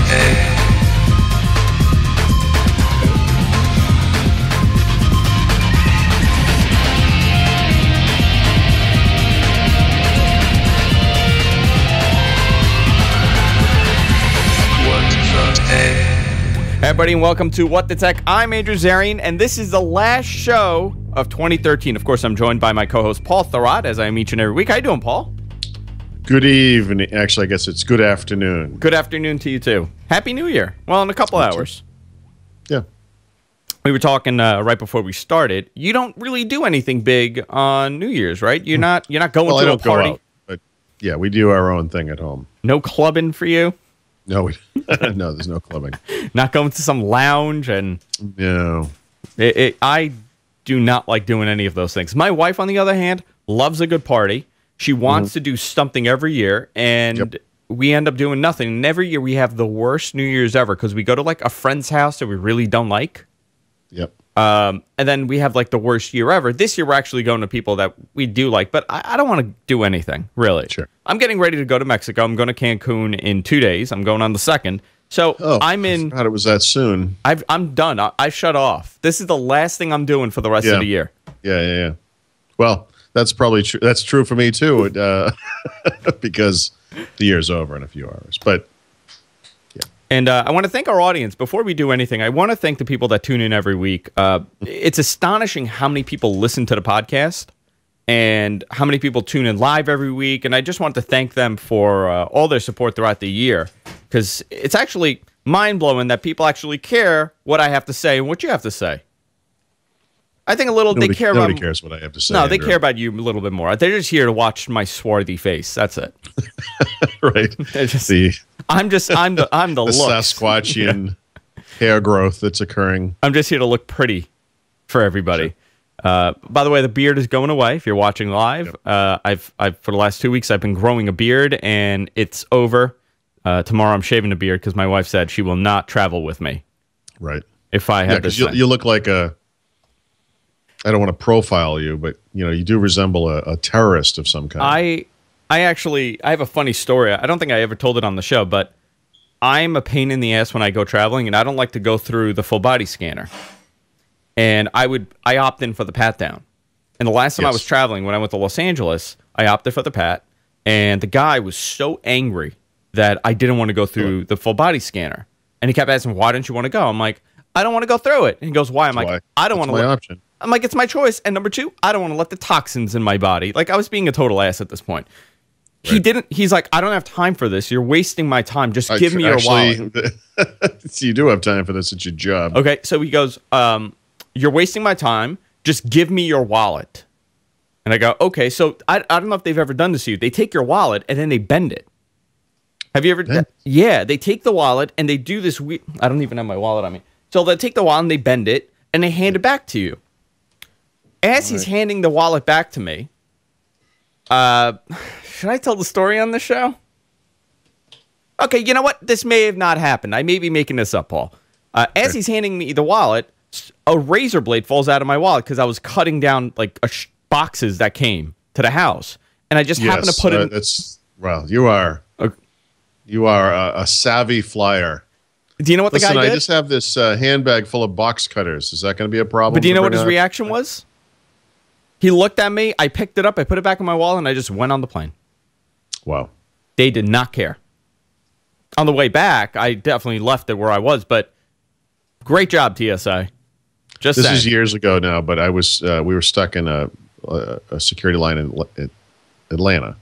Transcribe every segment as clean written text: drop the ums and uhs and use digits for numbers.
Hey everybody, and welcome to What the Tech. I'm Andrew Zarian, and this is the last show of 2013. Of course, I'm joined by my co-host Paul Thurrott, as I am each and every week. How you doing, Paul? Good evening. Actually, I guess it's good afternoon. Good afternoon to you, too. Happy New Year. Well, in a couple hours. Yeah. We were talking right before we started. You don't really do anything big on New Year's, right? You're not going to a party? Go out, but yeah, we do our own thing at home. No clubbing for you? No, no, there's no clubbing. Not going to some lounge and... No. I do not like doing any of those things. My wife, on the other hand, loves a good party. She wants to do something every year, and we end up doing nothing. And every year we have the worst New Year's ever because we go to like a friend's house that we really don't like. Yep. And then we have like the worst year ever. This year we're actually going to people that we do like, but I don't want to do anything, really. Sure. I'm getting ready to go to Mexico. I'm going to Cancun in 2 days. I'm going on the 2nd. So I'm in... I forgot it was that soon. I'm done. I shut off. This is the last thing I'm doing for the rest of the year. Yeah. Well, that's probably true. That's true for me, too, because the year's over in a few hours. But... And I want to thank our audience. Before we do anything, I want to thank the people that tune in every week. It's astonishing how many people listen to the podcast and how many people tune in live every week. And I just want to thank them for all their support throughout the year, because it's actually mind-blowing that people actually care what I have to say and what you have to say. I think nobody they care about... Nobody cares what I have to say. No, they care about you a little bit more. They're just here to watch my swarthy face. That's it. Right. I'm the Sasquatchian hair growth that's occurring. I'm just here to look pretty for everybody. Sure. By the way, the beard is going away. If you're watching live, I've for the last 2 weeks I've been growing a beard, and it's over. Tomorrow I'm shaving a beard because my wife said she will not travel with me. Right. If I have this, you look like a... I don't want to profile you, but you do resemble a terrorist of some kind. I have a funny story. I don't think I ever told it on the show, but I'm a pain in the ass when I go traveling, and I don't like to go through the full body scanner. And I opt in for the pat down. And the last time I was traveling, when I went to Los Angeles, I opted for the pat, and the guy was so angry that I didn't want to go through the full body scanner. And he kept asking, "Why don't you want to go?" I'm like, "I don't want to go through it." And he goes, "Why?" I'm like, "I don't want to." My option. I'm like, "It's my choice." And number two, I don't want to let the toxins in my body. Like, I was being a total ass at this point. Right. He's like, "I don't have time for this. You're wasting my time. Just give me your wallet." You do have time for this. It's your job. Okay. So he goes, "You're wasting my time. Just give me your wallet." And I go, "Okay." So I don't know if they've ever done this to you. They take your wallet and then they bend it. Have you ever? Yeah. They take the wallet and they do this weird... I don't even have my wallet on me. So they take the wallet and they bend it and they hand it back to you. As he's handing the wallet back to me, should I tell the story on the show? Okay, you know what? This may have not happened. I may be making this up, Paul. As he's handing me the wallet, a razor blade falls out of my wallet because I was cutting down like boxes that came to the house, and I just happened to put it. You are a savvy flyer. Do you know what the guy did? I just have this handbag full of box cutters. Is that going to be a problem? But do you know what his reaction was? He looked at me, I picked it up, I put it back in my wallet, and I just went on the plane. Wow. They did not care. On the way back, I definitely left it where I was, but great job, TSA. This is years ago now, but I was we were stuck in a security line in Atlanta,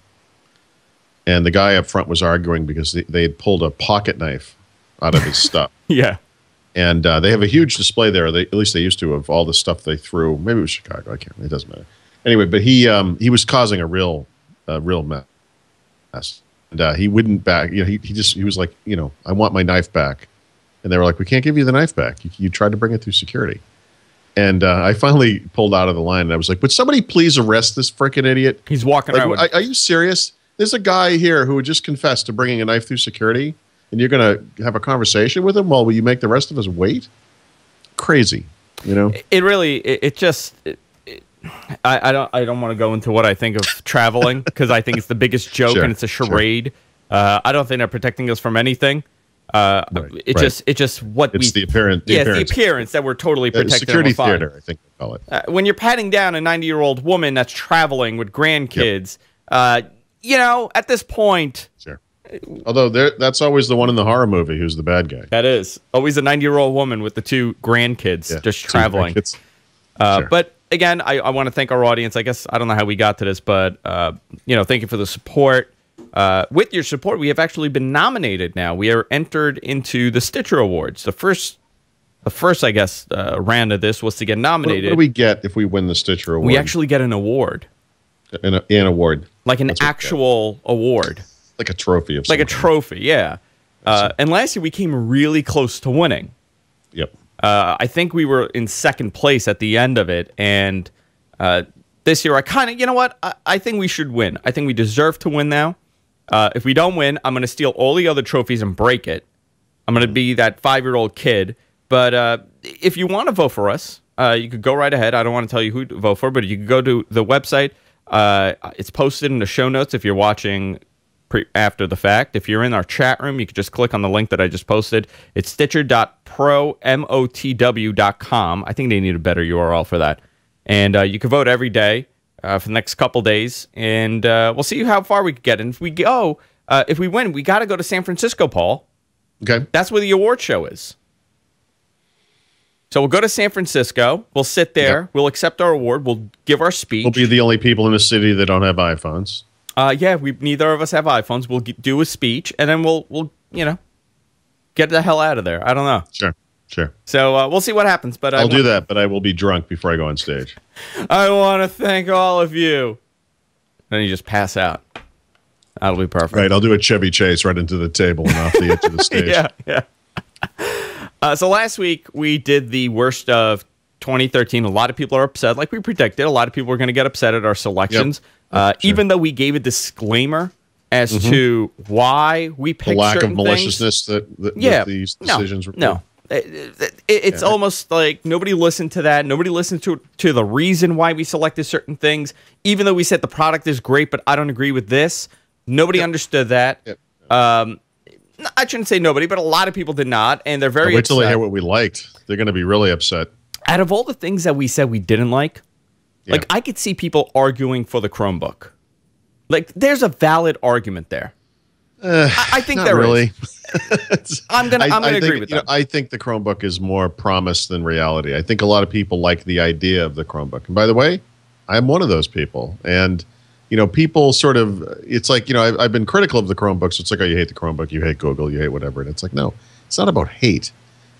and the guy up front was arguing because they had pulled a pocket knife out of his stuff. Yeah. And they have a huge display there. At least they used to, of all the stuff they threw. Maybe it was Chicago. I can't. It doesn't matter. Anyway, but he was causing a real mess, and he wouldn't back. He was like, I want my knife back, and they were like, we can't give you the knife back. You tried to bring it through security, and I finally pulled out of the line, and I was like, would somebody please arrest this freaking idiot? He's walking around. Are you serious? There's a guy here who just confessed to bringing a knife through security. And you're going to have a conversation with him while you make the rest of us wait? Crazy, It really, I don't want to go into what I think of traveling because I think it's the biggest joke and it's a charade. Sure. I don't think they're protecting us from anything. It's just what it's we. the appearance. It's the appearance that we're totally protected. Security theater, I think they call it. When you're patting down a 90-year-old woman that's traveling with grandkids, at this point. Sure. Although that's always the one in the horror movie who's the bad guy. That is always a 90-year-old woman with the two grandkids just traveling. Sure. But again, I want to thank our audience. I guess I don't know how we got to this, but thank you for the support. With your support, we have actually been nominated now. We are entered into the Stitcher Awards. The first, I guess, round of this was to get nominated. What do we get if we win the Stitcher Award? We actually get an award. An award. Like an actual award. Like a trophy of Like a trophy, yeah. And last year we came really close to winning. Yep. I think we were in second place at the end of it. And this year I kind of, you know what? I think we should win. I think we deserve to win now. If we don't win, I'm going to steal all the other trophies and break it. I'm going to be that 5-year-old kid. But if you want to vote for us, you could go right ahead. I don't want to tell you who to vote for, but you can go to the website. It's posted in the show notes if you're watching after the fact. If you're in our chat room, you can just click on the link that I just posted. It's stitcher.promotw.com. I think they need a better URL for that. And you can vote every day for the next couple days, and we'll see how far we can get. And if we go, if we win, we got to go to San Francisco, Paul. Okay. That's where the award show is. So we'll go to San Francisco. We'll sit there. Yep. We'll accept our award. We'll give our speech. We'll be the only people in the city that don't have iPhones. Neither of us have iPhones. We'll do a speech, and then we'll get the hell out of there. I don't know. Sure. So we'll see what happens. But I'll do that, but I will be drunk before I go on stage. I want to thank all of you. Then you just pass out. That'll be perfect. Right, I'll do a Chevy Chase right into the table and off the edge of the stage. Yeah. So last week we did the worst of 2013. A lot of people are upset, like we predicted. A lot of people are going to get upset at our selections. Yep. Sure. Even though we gave a disclaimer as to why we picked the lack certain of maliciousness things. that these decisions were. No. It's almost like nobody listened to that. Nobody listened to the reason why we selected certain things. Even though we said the product is great, but I don't agree with this. Nobody understood that. Yep. I shouldn't say nobody, but a lot of people did not, and they're very wait till upset. they hear what we liked. They're going to be really upset. Out of all the things that we said we didn't like, I could see people arguing for the Chromebook. Like, there's a valid argument there. I think there really is. I'm gonna agree with that. I think the Chromebook is more promise than reality. I think a lot of people like the idea of the Chromebook. And by the way, I'm one of those people. And people sort of, it's like, I've been critical of the Chromebook. So it's like, oh, you hate the Chromebook, you hate Google, you hate whatever. And it's like, no, it's not about hate.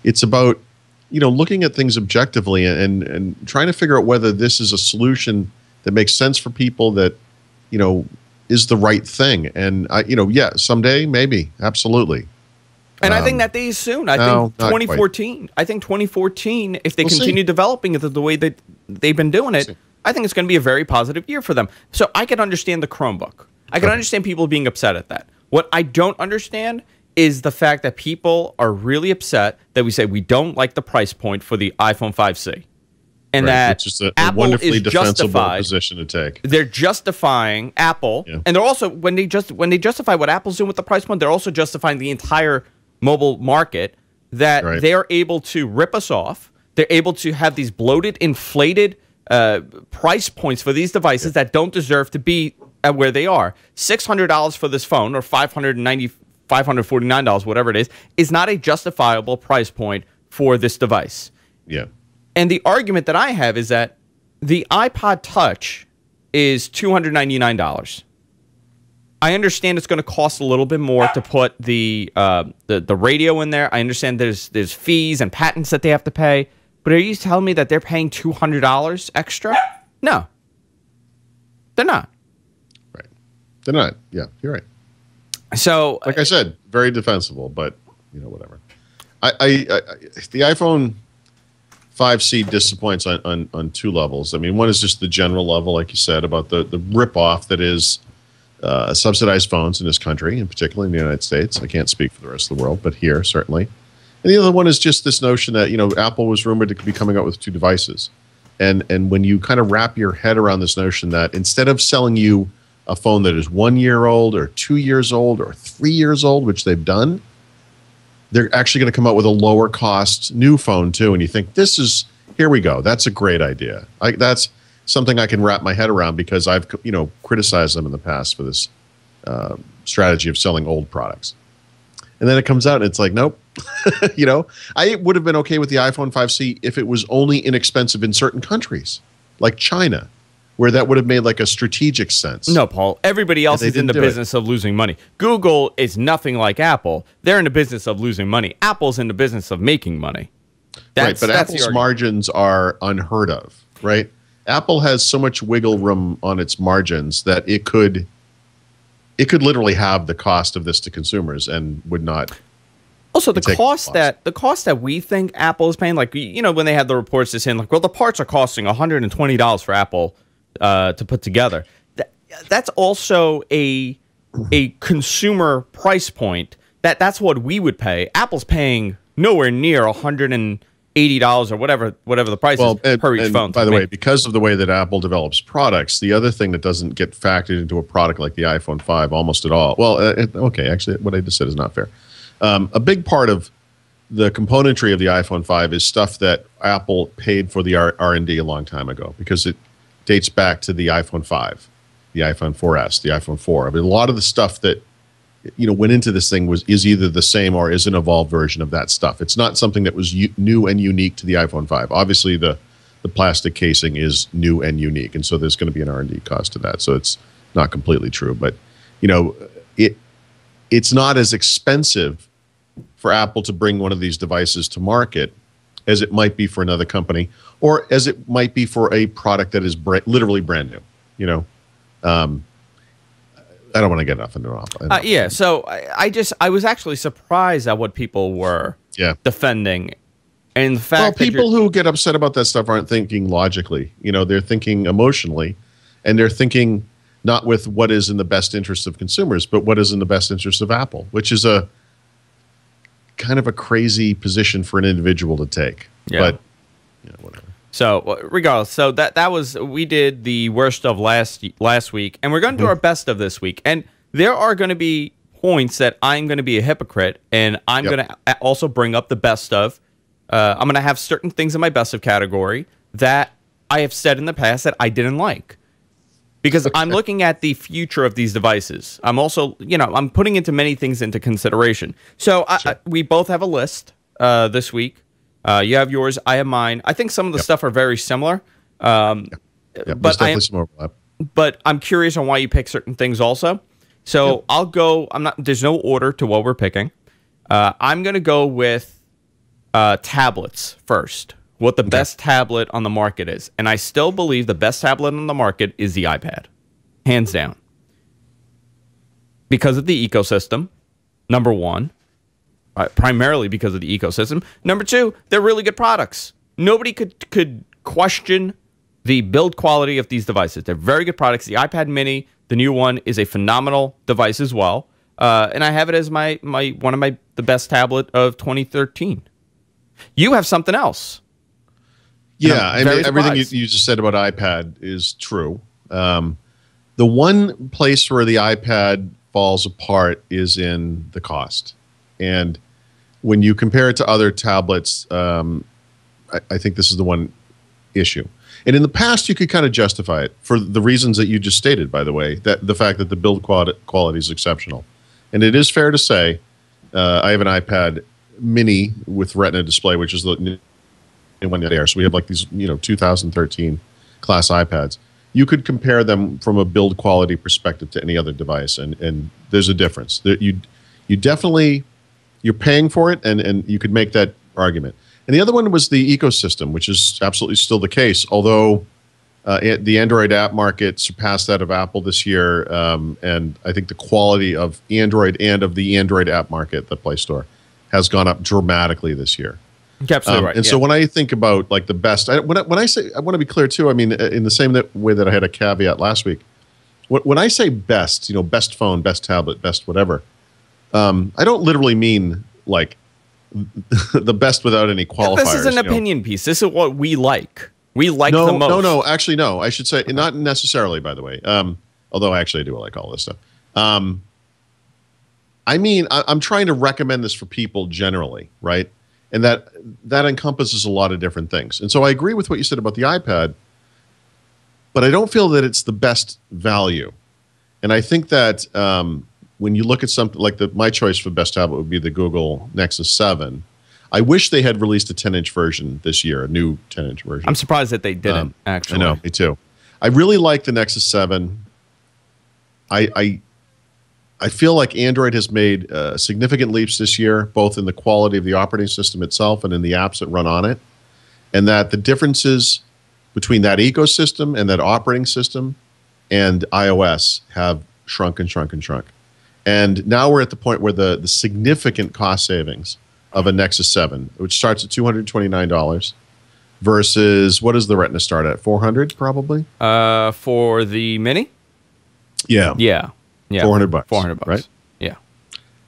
It's about, looking at things objectively and trying to figure out whether this is a solution that makes sense for people that, is the right thing. And, someday, maybe, absolutely. And I think that day is soon. I think 2014. I think 2014, if they continue developing it the way that they've been doing it, I think it's going to be a very positive year for them. So I can understand the Chromebook. I can understand people being upset at that. What I don't understand is the fact that people are really upset that we say we don't like the price point for the iPhone 5C. And that it's just a Apple wonderfully is defensible position to take. They're justifying Apple, and they're also when they justify what Apple's doing with the price point, they're also justifying the entire mobile market that they are able to rip us off. They're able to have these bloated, inflated price points for these devices that don't deserve to be at where they are. $600 for this phone, or $549, whatever it is not a justifiable price point for this device. Yeah. And the argument that I have is that the iPod Touch is $299. I understand it's going to cost a little bit more to put the radio in there. I understand there's fees and patents that they have to pay. But are you telling me that they're paying $200 extra? No. They're not. Right. They're not. Yeah, you're right. So, like I said, very defensible, but whatever. The iPhone 5C disappoints on two levels. I mean, one is just the general level, like you said, about the rip-off that is subsidized phones in this country, and particularly in the United States. I can't speak for the rest of the world, but here, certainly. And the other one is just this notion that, Apple was rumored to be coming out with two devices. And when you kind of wrap your head around this notion that instead of selling you a phone that is 1 year old or 2 years old or 3 years old, which they've done, they're actually going to come out with a lower cost new phone too. And you think here we go. That's a great idea. That's something I can wrap my head around because I've criticized them in the past for this strategy of selling old products. And then it comes out and it's like, nope. I would have been okay with the iPhone 5C if it was only inexpensive in certain countries, like China, where that would have made like a strategic sense. No, Paul. Everybody else is in the business of losing money. Google is nothing like Apple. They're in the business of losing money. Apple's in the business of making money. Right, but Apple's margins are unheard of, right? Apple has so much wiggle room on its margins that it could literally have the cost of this to consumers and would not. Also, the cost that we think Apple is paying, like, when they had the reports just saying, like, well, the parts are costing $120 for Apple to put together. That's also a consumer price point. That's what we would pay. Apple's paying nowhere near $180 or whatever the price is per each phone. By the way, because of the way that Apple develops products, the other thing that doesn't get factored into a product like the iPhone 5 almost at all. Well, okay, actually, what I just said is not fair. A big part of the componentry of the iPhone 5 is stuff that Apple paid for the R&D a long time ago because it dates back to the iPhone 5, the iPhone 4S, the iPhone 4. I mean, a lot of the stuff that went into this thing is either the same or is an evolved version of that stuff. It's not something that was new and unique to the iPhone 5. Obviously, the plastic casing is new and unique, and so there's going to be an R&D cost to that. So it's not completely true, but it's not as expensive for Apple to bring one of these devices to market as it might be for another company, or as it might be for a product that is literally brand new. I don't want to get enough into it. Yeah, so I was actually surprised at what people were defending. And the fact people who get upset about that stuff aren't thinking logically. They're thinking emotionally, and they're thinking not with what is in the best interest of consumers, but what is in the best interest of Apple, which is a kind of a crazy position for an individual to take. Yeah. But whatever. So regardless, so we did the worst of last week, and we're going to do our best of this week. And there are going to be points that I'm going to be a hypocrite, and I'm going to also bring up the best of. I'm going to have certain things in my best of category that I have said in the past that I didn't like. Because I'm looking at the future of these devices. I'm also, I'm putting many things into consideration. So we both have a list this week. You have yours, I have mine. I think some of the stuff are very similar. But definitely some overlap. But I'm curious on why you pick certain things also. So I'll go. There's no order to what we're picking. I'm going to go with tablets first. What the best tablet on the market is. And I still believe the best tablet on the market is the iPad. Hands down. Because of the ecosystem, number one. Primarily because of the ecosystem. Number two, they're really good products. Nobody could question the build quality of these devices. They're very good products. The iPad mini, the new one, is a phenomenal device as well. And I have it as one of the best tablet of 2013. You have something else. Yeah, I mean, everything you just said about iPad is true. The one place where the iPad falls apart is in the cost. And when you compare it to other tablets, I think this is the one issue. And in the past, you could kind of justify it for the reasons that you just stated, by the way, that the fact that the build quality is exceptional. And it is fair to say, I have an iPad mini with Retina display, which is the new one there. So we have like these, 2013 class iPads. You could compare them from a build quality perspective to any other device, and there's a difference. You definitely, you're paying for it, and you could make that argument. And the other one was the ecosystem, which is absolutely still the case, although the Android app market surpassed that of Apple this year, and I think the quality of Android and of the Android app market, the Play Store, has gone up dramatically this year. Absolutely right. And so when I think about like the best, when I say, I want to be clear too. I mean, in the same way that I had a caveat last week, when I say best, best phone, best tablet, best whatever, I don't literally mean like the best without any qualifiers. This is an opinion piece. This is what we like. We like the most. No. Actually, no. I should say not necessarily. By the way, although actually I do like all this stuff. I mean, I'm trying to recommend this for people generally, right? And that encompasses a lot of different things. And so I agree with what you said about the iPad, but I don't feel that it's the best value. And I think that when you look at something like my choice for best tablet would be the Google Nexus 7. I wish they had released a 10-inch version this year, a new 10-inch version. I'm surprised that they didn't, actually. I know, me too. I really like the Nexus 7. I feel like Android has made significant leaps this year, both in the quality of the operating system itself and in the apps that run on it, and that the differences between that ecosystem and that operating system and iOS have shrunk and shrunk and shrunk. And now we're at the point where the significant cost savings of a Nexus 7, which starts at $229, versus what does the Retina start at? $400 probably? For the Mini? Yeah. Yeah. $400. $400, right? Yeah.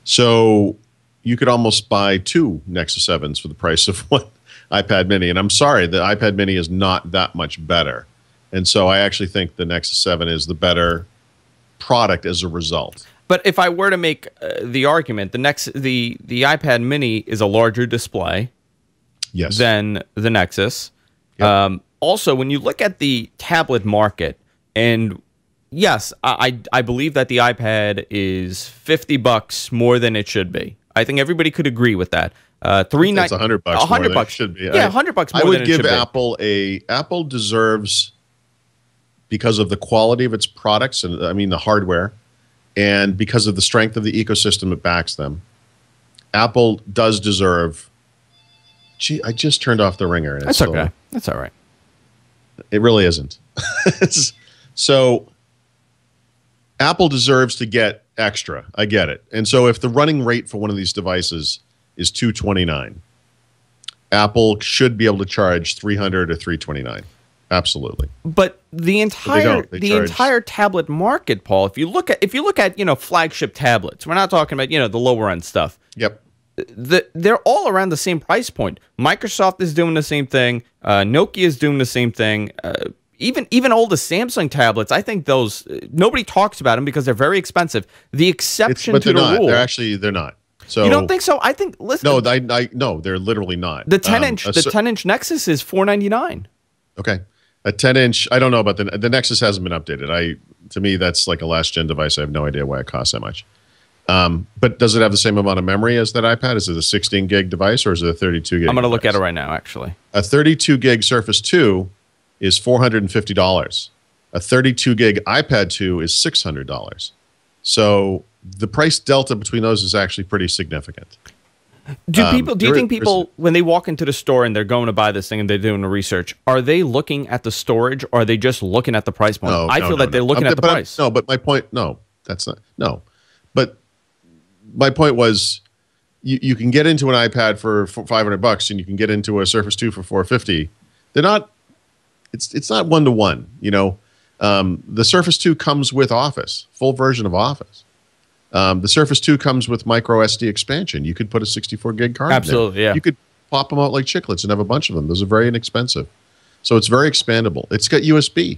So you could almost buy two Nexus 7s for the price of one iPad Mini. And I'm sorry, the iPad Mini is not that much better. And so I actually think the Nexus 7 is the better product as a result. But if I were to make the argument, the iPad Mini is a larger display than the Nexus. Yep. Also, when you look at the tablet market, and yes, I believe that the iPad is $50 more than it should be. I think everybody could agree with that. It's $100 more than it should be. Yeah, $100 more than it should be. I would give Apple deserves, because of the quality of its products, and I mean the hardware, and because of the strength of the ecosystem that backs them, Apple does deserve. Gee, I just turned off the ringer. And That's okay. That's all right. It really isn't. So Apple deserves to get extra. I get it. And so if the running rate for one of these devices is $229, Apple should be able to charge $300 or $329. Absolutely. But the entire tablet market, Paul, if you look at flagship tablets, we're not talking about the lower end stuff. Yep. They're all around the same price point. Microsoft is doing the same thing. Nokia is doing the same thing. Even older Samsung tablets, I think those nobody talks about them because they're very expensive. The exception to the rule, they're not. So you don't think so? I think. Listen, no, they're literally not. The 10-inch Nexus is $499. Okay. A 10-inch, I don't know about the Nexus hasn't been updated. To me, that's like a last-gen device. I have no idea why it costs that much. But does it have the same amount of memory as that iPad? Is it a 16 gig device or is it a 32 gig? I'm going to look at it right now, actually. A 32 gig Surface 2 is $450. A 32 gig iPad 2 is $600. So the price delta between those is actually pretty significant. Do you think people, when they walk into the store and they're going to buy this thing and they're doing the research, are they looking at the storage or are they just looking at the price point? I feel that they're looking at the price. No, but my point, that's not, no. But my point was, you can get into an iPad for $500 and you can get into a Surface 2 for $450. They're not, it's not one-to-one, The Surface 2 comes with Office, full version of Office. The Surface 2 comes with micro SD expansion. You could put a 64 gig card in there. Yeah. You could pop them out like chiclets and have a bunch of them. Those are very inexpensive. So it's very expandable. It's got USB.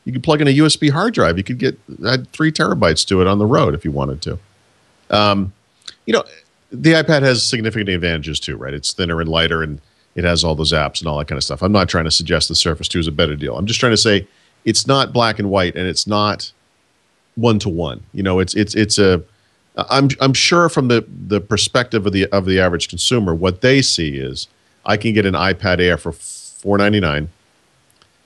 You could plug in a USB hard drive. You could add 3 terabytes to it on the road if you wanted to. The iPad has significant advantages too, right? It's thinner and lighter, and it has all those apps and all that kind of stuff. I'm not trying to suggest the Surface 2 is a better deal. I'm just trying to say it's not black and white, and it's not one-to-one. I'm sure from the perspective of the average consumer, what they see is I can get an iPad Air for $499.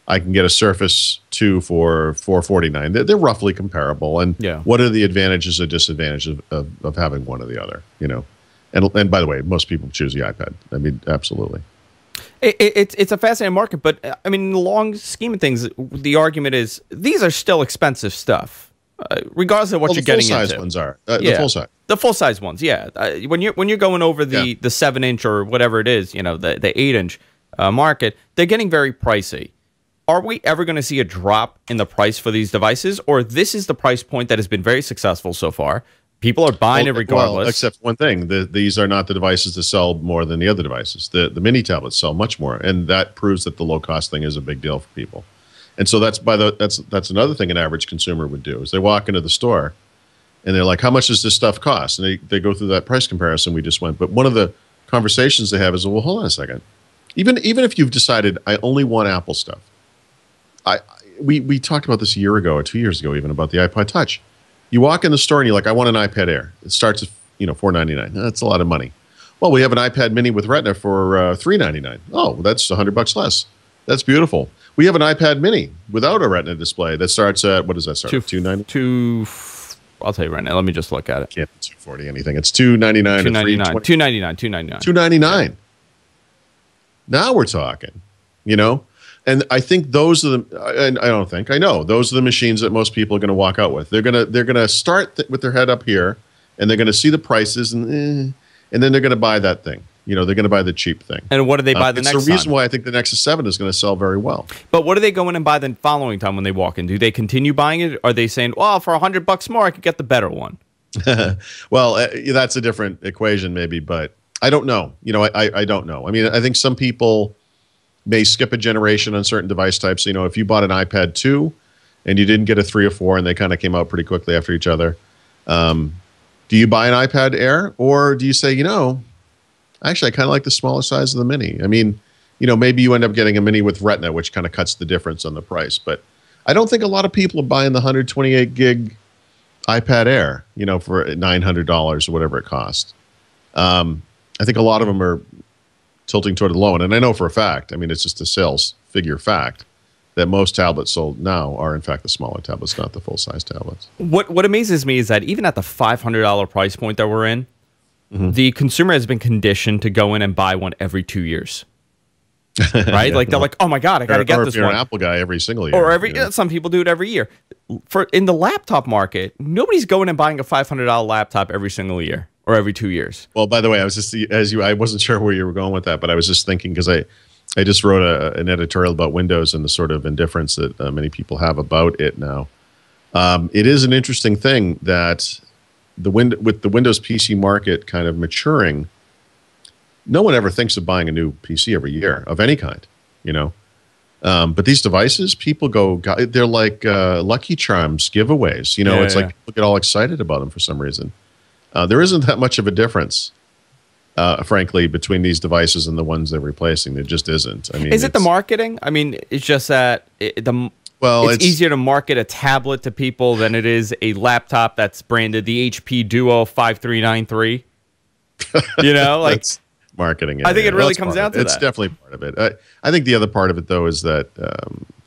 I can get a Surface 2 for $449. They're roughly comparable. And what are the advantages or disadvantages of having one or the other? And by the way, most people choose the iPad. I mean, absolutely. It's a fascinating market, but I mean, in the long scheme of things, the argument is these are still expensive stuff. Regardless of what you're getting into. The full-size ones are. The full-size. The full-size ones, yeah. When you're going over the 7-inch or whatever it is, the 8-inch market, they're getting very pricey. Are we ever going to see a drop in the price for these devices, or this is the price point that has been very successful so far? People are buying it regardless. Well, except one thing, these are not the devices that sell more than the other devices. The mini tablets sell much more, and that proves that the low-cost thing is a big deal for people. And so that's another thing an average consumer would do is they walk into the store and they're like, how much does this stuff cost? And they go through that price comparison we just went. But one of the conversations they have is, well, hold on a second. Even if you've decided I only want Apple stuff, we talked about this a year ago or 2 years ago even about the iPod Touch. You walk in the store and you're like, I want an iPad Air. It starts at $499. That's a lot of money. Well, we have an iPad Mini with Retina for $399. Oh, that's $100 less. That's beautiful. We have an iPad Mini without a Retina display that starts at, what does that start at? $290? I'll tell you right now. Let me just look at it. Can't be $240 anything. It's $299. $299. Now we're talking, And I think those are and I don't think, I know, those are the machines that most people are going to walk out with. They're gonna start with their head up here, and they're going to see the prices, and then they're going to buy that thing. They're going to buy the cheap thing. And what do they buy the next time? It's the reason why I think the Nexus 7 is going to sell very well. But what do they go in and buy the following time when they walk in? Do they continue buying it? Or are they saying, well, for $100 more, I could get the better one? Well, that's a different equation maybe, but I don't know. I don't know. I mean, I think some people may skip a generation on certain device types. If you bought an iPad 2 and you didn't get a 3 or 4 and they kind of came out pretty quickly after each other, do you buy an iPad Air, or do you say, actually, I kind of like the smaller size of the Mini? I mean, maybe you end up getting a Mini with Retina, which kind of cuts the difference on the price. But I don't think a lot of people are buying the 128 gig iPad Air, for $900 or whatever it costs. I think a lot of them are tilting toward the low end. And I know for a fact, I mean, it's just a sales figure fact, that most tablets sold now are, in fact, the smaller tablets, not the full-size tablets. What amazes me is that even at the $500 price point that we're in, the consumer has been conditioned to go in and buy one every 2 years. Right? Like, they're like, oh, my God, I got to get this one. Or if you're an Apple guy, every single year. Or some people do it every year. In the laptop market, nobody's going and buying a $500 laptop every single year or every 2 years. Well, by the way, I was just, I wasn't sure where you were going with that, but I was just thinking, because I just wrote an editorial about Windows and the sort of indifference that many people have about it now. It is an interesting thing that with the Windows PC market kind of maturing, no one ever thinks of buying a new PC every year of any kind, But these devices, people they're like Lucky Charms giveaways. Like people get all excited about them for some reason. There isn't that much of a difference, frankly, between these devices and the ones they're replacing. There just isn't. I mean, is it the marketing? I mean, it's just that it's easier to market a tablet to people than it is a laptop that's branded the HP Duo 5393. That's marketing. I think it really comes down to that. It's definitely part of it. I think the other part of it, though, is that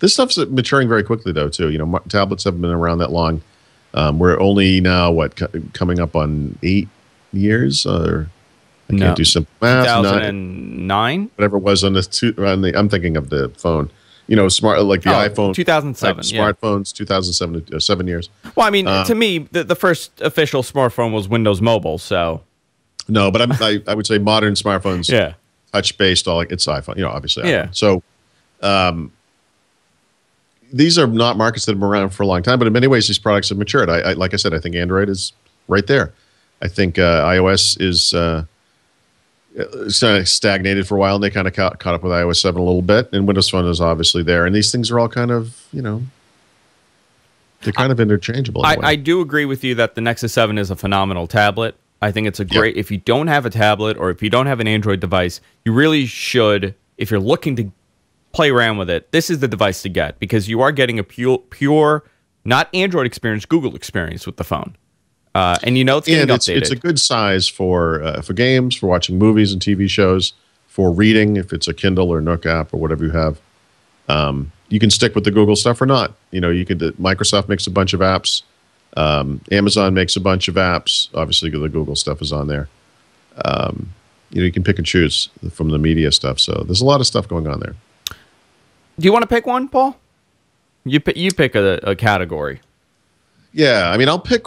this stuff's maturing very quickly, though, too. Tablets haven't been around that long. We're only now, coming up on 8 years? Or I can't do simple math. 2009? Whatever it was I'm thinking of the phone. Smart, like the iPhone. 2007. Smartphones, 2007, 7 years. Well, I mean, to me, the first official smartphone was Windows Mobile, so. No, but I would say modern smartphones, touch-based, it's iPhone, obviously. Yeah. So these are not markets that have been around for a long time, but in many ways, these products have matured. Like I said, I think Android is right there. I think iOS is kind of stagnated for a while, and they kind of caught up with iOS 7 a little bit, and Windows Phone is obviously there. And these things are all kind of, they're kind of interchangeable. I do agree with you that the Nexus 7 is a phenomenal tablet. I think it's a great, if you don't have a tablet or if you don't have an Android device, you really should, if you're looking to play around with it, this is the device to get, because you are getting a pure not Android experience, Google experience with the phone. And it's getting updated. It's a good size for games, for watching movies and TV shows, for reading, if it's a Kindle or Nook app or whatever you have. You can stick with the Google stuff or not. Microsoft makes a bunch of apps. Amazon makes a bunch of apps. Obviously, the Google stuff is on there. You can pick and choose from the media stuff. So there's a lot of stuff going on there. Do you want to pick one, Paul? You pick a category. Yeah, I mean, I'll pick.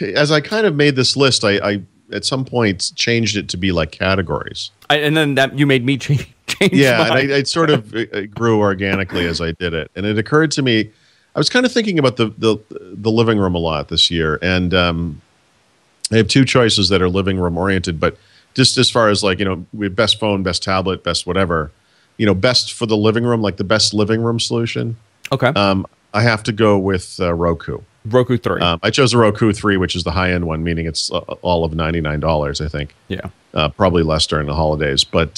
As I kind of made this list, I at some point changed it to be like categories. And then you made me change. Yeah, and I sort of grew organically as I did it, and it occurred to me. I was kind of thinking about the living room a lot this year, and I have two choices that are living room oriented. But just as far as we have best phone, best tablet, best whatever, best for the living room, like the best living room solution. Okay. I have to go with Roku. Roku 3. I chose the Roku 3, which is the high-end one, meaning it's all of $99, I think. Yeah. Probably less during the holidays. But,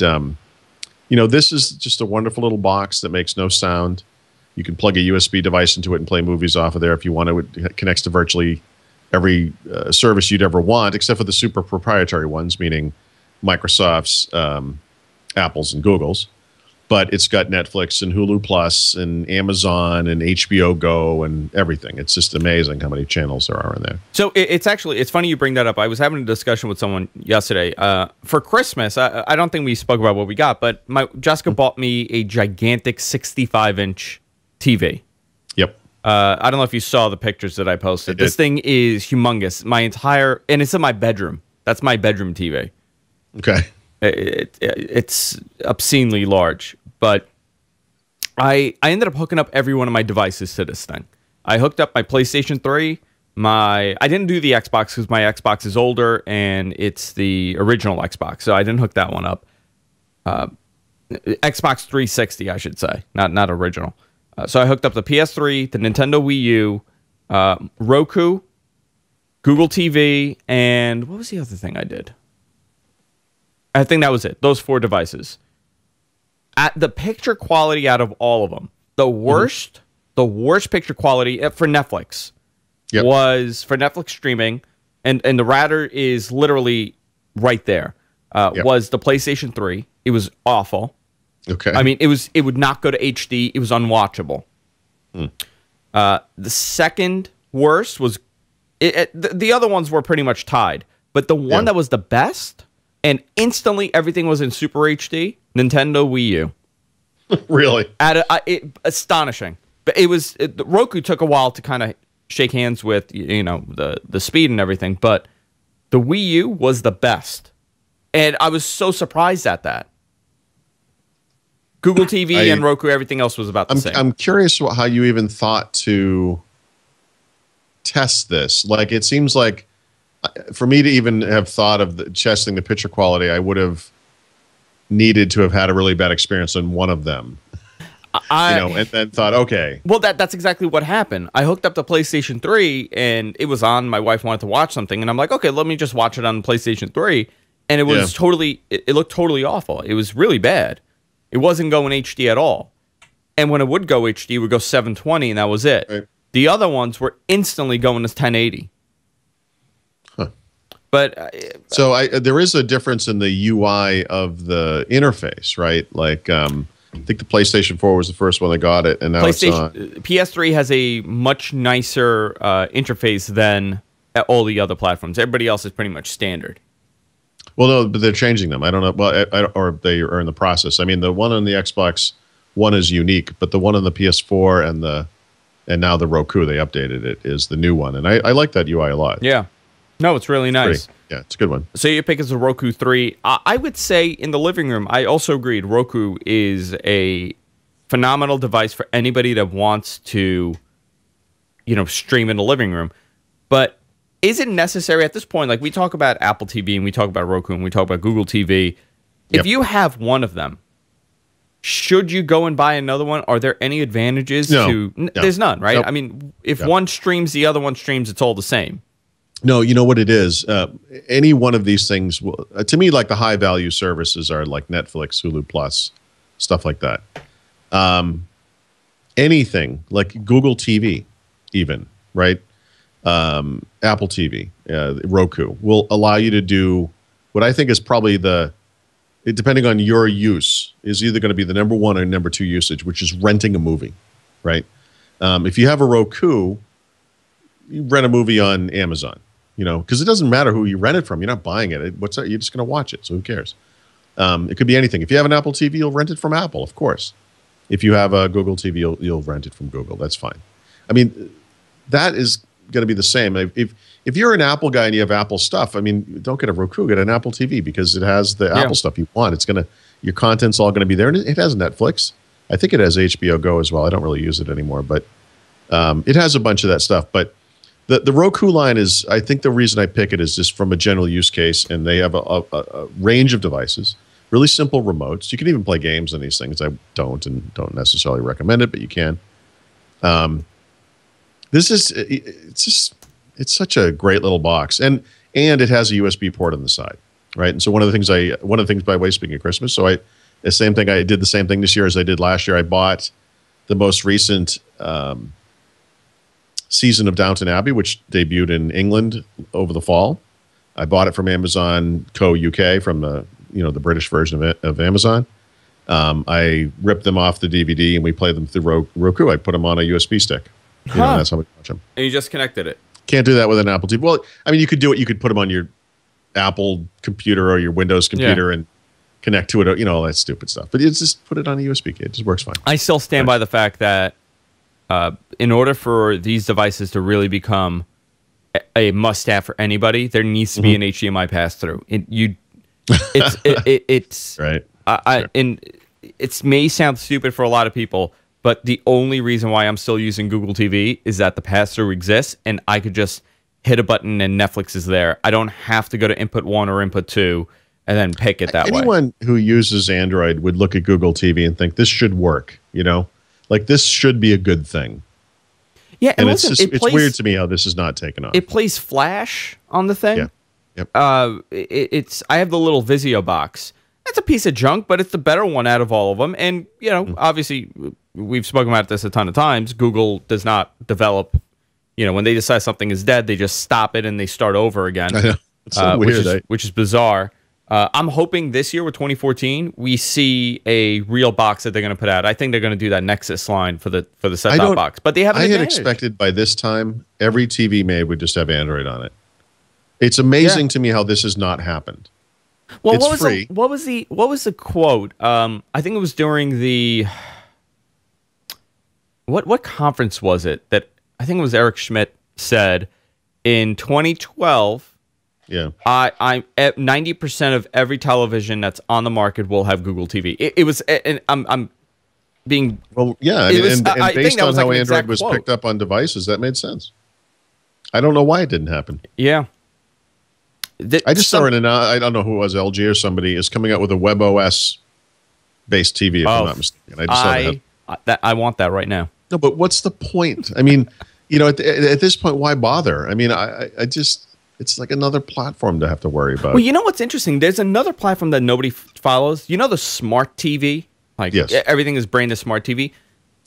this is just a wonderful little box that makes no sound. You can plug a USB device into it and play movies off of there if you want to. It connects to virtually every service you'd ever want, except for the super proprietary ones, meaning Microsoft's, Apple's, and Google's. But it's got Netflix and Hulu Plus and Amazon and HBO Go and everything. It's just amazing how many channels there are in there. So it's funny you bring that up. I was having a discussion with someone yesterday. For Christmas, I don't think we spoke about what we got, but Jessica bought me a gigantic 65-inch TV. Yep. I don't know if you saw the pictures that I posted. This thing is humongous. And it's in my bedroom. That's my bedroom TV. Okay. It's obscenely large, but I ended up hooking up every one of my devices to this thing. I hooked up my PlayStation 3. I didn't do the Xbox because my Xbox is older and it's the original Xbox, so I didn't hook that one up. Xbox 360, I should say, not original. So I hooked up the PS3, the Nintendo Wii U, Roku, Google TV, and what was the other thing I did? I think that was it. Those 4 devices. At the picture quality out of all of them, the worst picture quality for Netflix was for Netflix streaming, and the router is literally right there. Was the PlayStation 3? It was awful. Okay. I mean, it would not go to HD. It was unwatchable. The second worst was the other ones were pretty much tied, but the one that was the best. And instantly, everything was in Super HD. Nintendo Wii U. Really? Astonishing. But Roku took a while to kind of shake hands with, the speed and everything. But the Wii U was the best, and I was so surprised at that. Google TV and Roku, everything else was about the same. I'm curious how you even thought to test this. Like, it seems like, for me to even have thought of testing the picture quality, I would have needed to have had a really bad experience on one of them. And then thought, okay. Well, that's exactly what happened. I hooked up the PlayStation 3, and it was on. My wife wanted to watch something, and I'm like, okay, let me just watch it on PlayStation 3. And it was it looked totally awful. It was really bad. It wasn't going HD at all. And when it would go HD, it would go 720, and that was it. Right. The other ones were instantly going to 1080. But so there is a difference in the UI of the interface, right? Like I think the PlayStation 4 was the first one that got it, and now it's on. PS3 has a much nicer interface than all the other platforms. Everybody else is pretty much standard. Well, no, but they're changing them. I don't know. Well, or they are in the process. I mean, the one on the Xbox One is unique, but the one on the PS4 and now the Roku, they updated it, is the new one, and I like that UI a lot. Yeah. No, it's really nice. Yeah, it's a good one. So your pick is the Roku 3. I would say in the living room, I also agreed Roku is a phenomenal device for anybody that wants to, stream in the living room. But is it necessary at this point? Like, we talk about Apple TV and we talk about Roku and we talk about Google TV. If you have one of them, should you go and buy another one? Are there any advantages to... There's none, right? Nope. I mean, if one streams, the other one streams, it's all the same. No, you know what it is? Any one of these things, to me, like the high-value services are like Netflix, Hulu Plus, stuff like that. Anything, like Google TV even, right? Apple TV, Roku, will allow you to do what I think is probably depending on your use, is either going to be the number 1 or number 2 usage, which is renting a movie, right? If you have a Roku, you rent a movie on Amazon. Because it doesn't matter who you rent it from. You're not buying it. You're just going to watch it, so who cares? It could be anything. If you have an Apple TV, you'll rent it from Apple, of course. If you have a Google TV, you'll rent it from Google. That's fine. I mean, that is going to be the same. If you're an Apple guy and you have Apple stuff, I mean, don't get a Roku, get an Apple TV, because it has the Apple stuff you want. Your content's all going to be there, and it has Netflix. I think it has HBO Go as well. I don't really use it anymore, but it has a bunch of that stuff. But the Roku line is, I think the reason I pick it is just from a general use case, and they have a range of devices, really simple remotes. You can even play games on these things. I don't necessarily recommend it, but you can. This is it's such a great little box, and it has a USB port on the side, right? And so one of the things by the way, speaking of Christmas, so I did the same thing this year as I did last year. I bought the most recent season of Downton Abbey, which debuted in England over the fall. I bought it from Amazon Co. UK, from the British version of Amazon. I ripped them off the DVD and we played them through Roku. I put them on a USB stick. That's how we watch them. And you just connected it. Can't do that with an Apple TV. Well, I mean, you could do it. You could put them on your Apple computer or your Windows computer and connect to it. All that stupid stuff. But it's just put it on a USB kit. It just works fine. I still stand by the fact that in order for these devices to really become a must-have for anybody, there needs to be an HDMI pass-through. It's right. And it may sound stupid for a lot of people, but the only reason why I'm still using Google TV is that the pass-through exists, and I could just hit a button and Netflix is there. I don't have to go to input 1 or input 2 and then pick it that way. Anyone who uses Android would look at Google TV and think this should work. Like this should be a good thing. Yeah, and it's weird to me how this is not taken off. It plays Flash on the thing. Yeah. Yep. I have the little Vizio box. It's a piece of junk, but it's the better one out of all of them. And obviously, we've spoken about this a ton of times. Google does not develop. When they decide something is dead, they just stop it and they start over again. I know. It's so weird, which is bizarre. I'm hoping this year with 2014 we see a real box that they're going to put out. I think they're going to do that Nexus line for the set-top box, but they haven't. I had expected by this time every TV made would just have Android on it. It's amazing to me how this has not happened. Well, it's free. What was the quote? I think it was during the what conference was it that I think it was Eric Schmidt said in 2012. Yeah, I'm at 90% of every television that's on the market will have Google TV. It was, and I'm being well, yeah, and based on how Android was picked up on devices, that made sense. I don't know why it didn't happen. Yeah, I just saw it, I don't know who it was, LG or somebody is coming out with a WebOS based TV. If I'm not mistaken, I just saw that. I want that right now. No, but what's the point? I mean, at this point, why bother? I mean, I just. It's like another platform to have to worry about. Well, what's interesting? There's another platform that nobody follows. The smart TV? Like, yes. Everything is branded smart TV.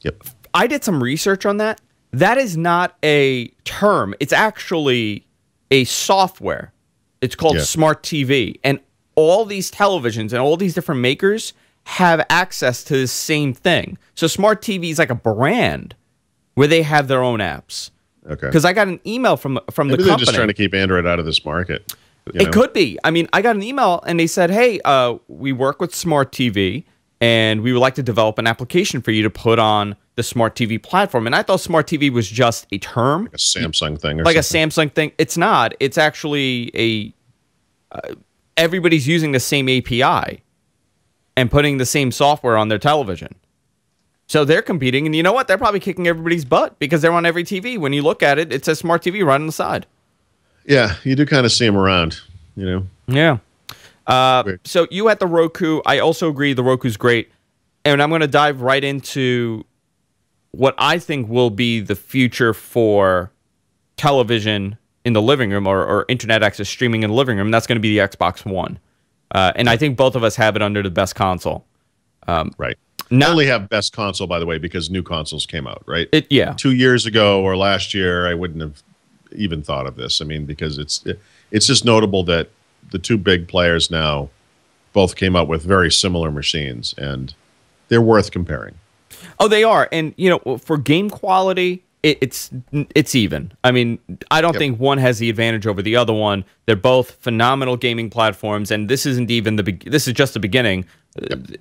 Yep. I did some research on that. That is not a term. It's actually a software. It's called smart TV. And all these televisions and all these different makers have access to the same thing. So smart TV is like a brand where they have their own apps. Okay. Because I got an email from the company. They're just trying to keep Android out of this market. It could be. I mean, I got an email and they said, "Hey, we work with Smart TV, and we would like to develop an application for you to put on the Smart TV platform." And I thought Smart TV was just a term, like a Samsung thing, a Samsung thing. It's not. It's actually everybody's using the same API and putting the same software on their television. So they're competing, and you know what? They're probably kicking everybody's butt because they're on every TV. When you look at it, it says Smart TV right on the side. Yeah, you do kind of see them around, Yeah. So you had the Roku. I also agree the Roku's great. And I'm going to dive right into what I think will be the future for television in the living room or internet access streaming in the living room. And that's going to be the Xbox One. And I think both of us have it under the best console. Right. Not only have best console, by the way, because new consoles came out, right? 2 years ago or last year, I wouldn't have even thought of this. I mean, because it's just notable that the two big players now both came out with very similar machines, and they're worth comparing. Oh, they are. And, for game quality, it's even. I mean, I don't think one has the advantage over the other one. They're both phenomenal gaming platforms, and this isn't even this is just the beginning.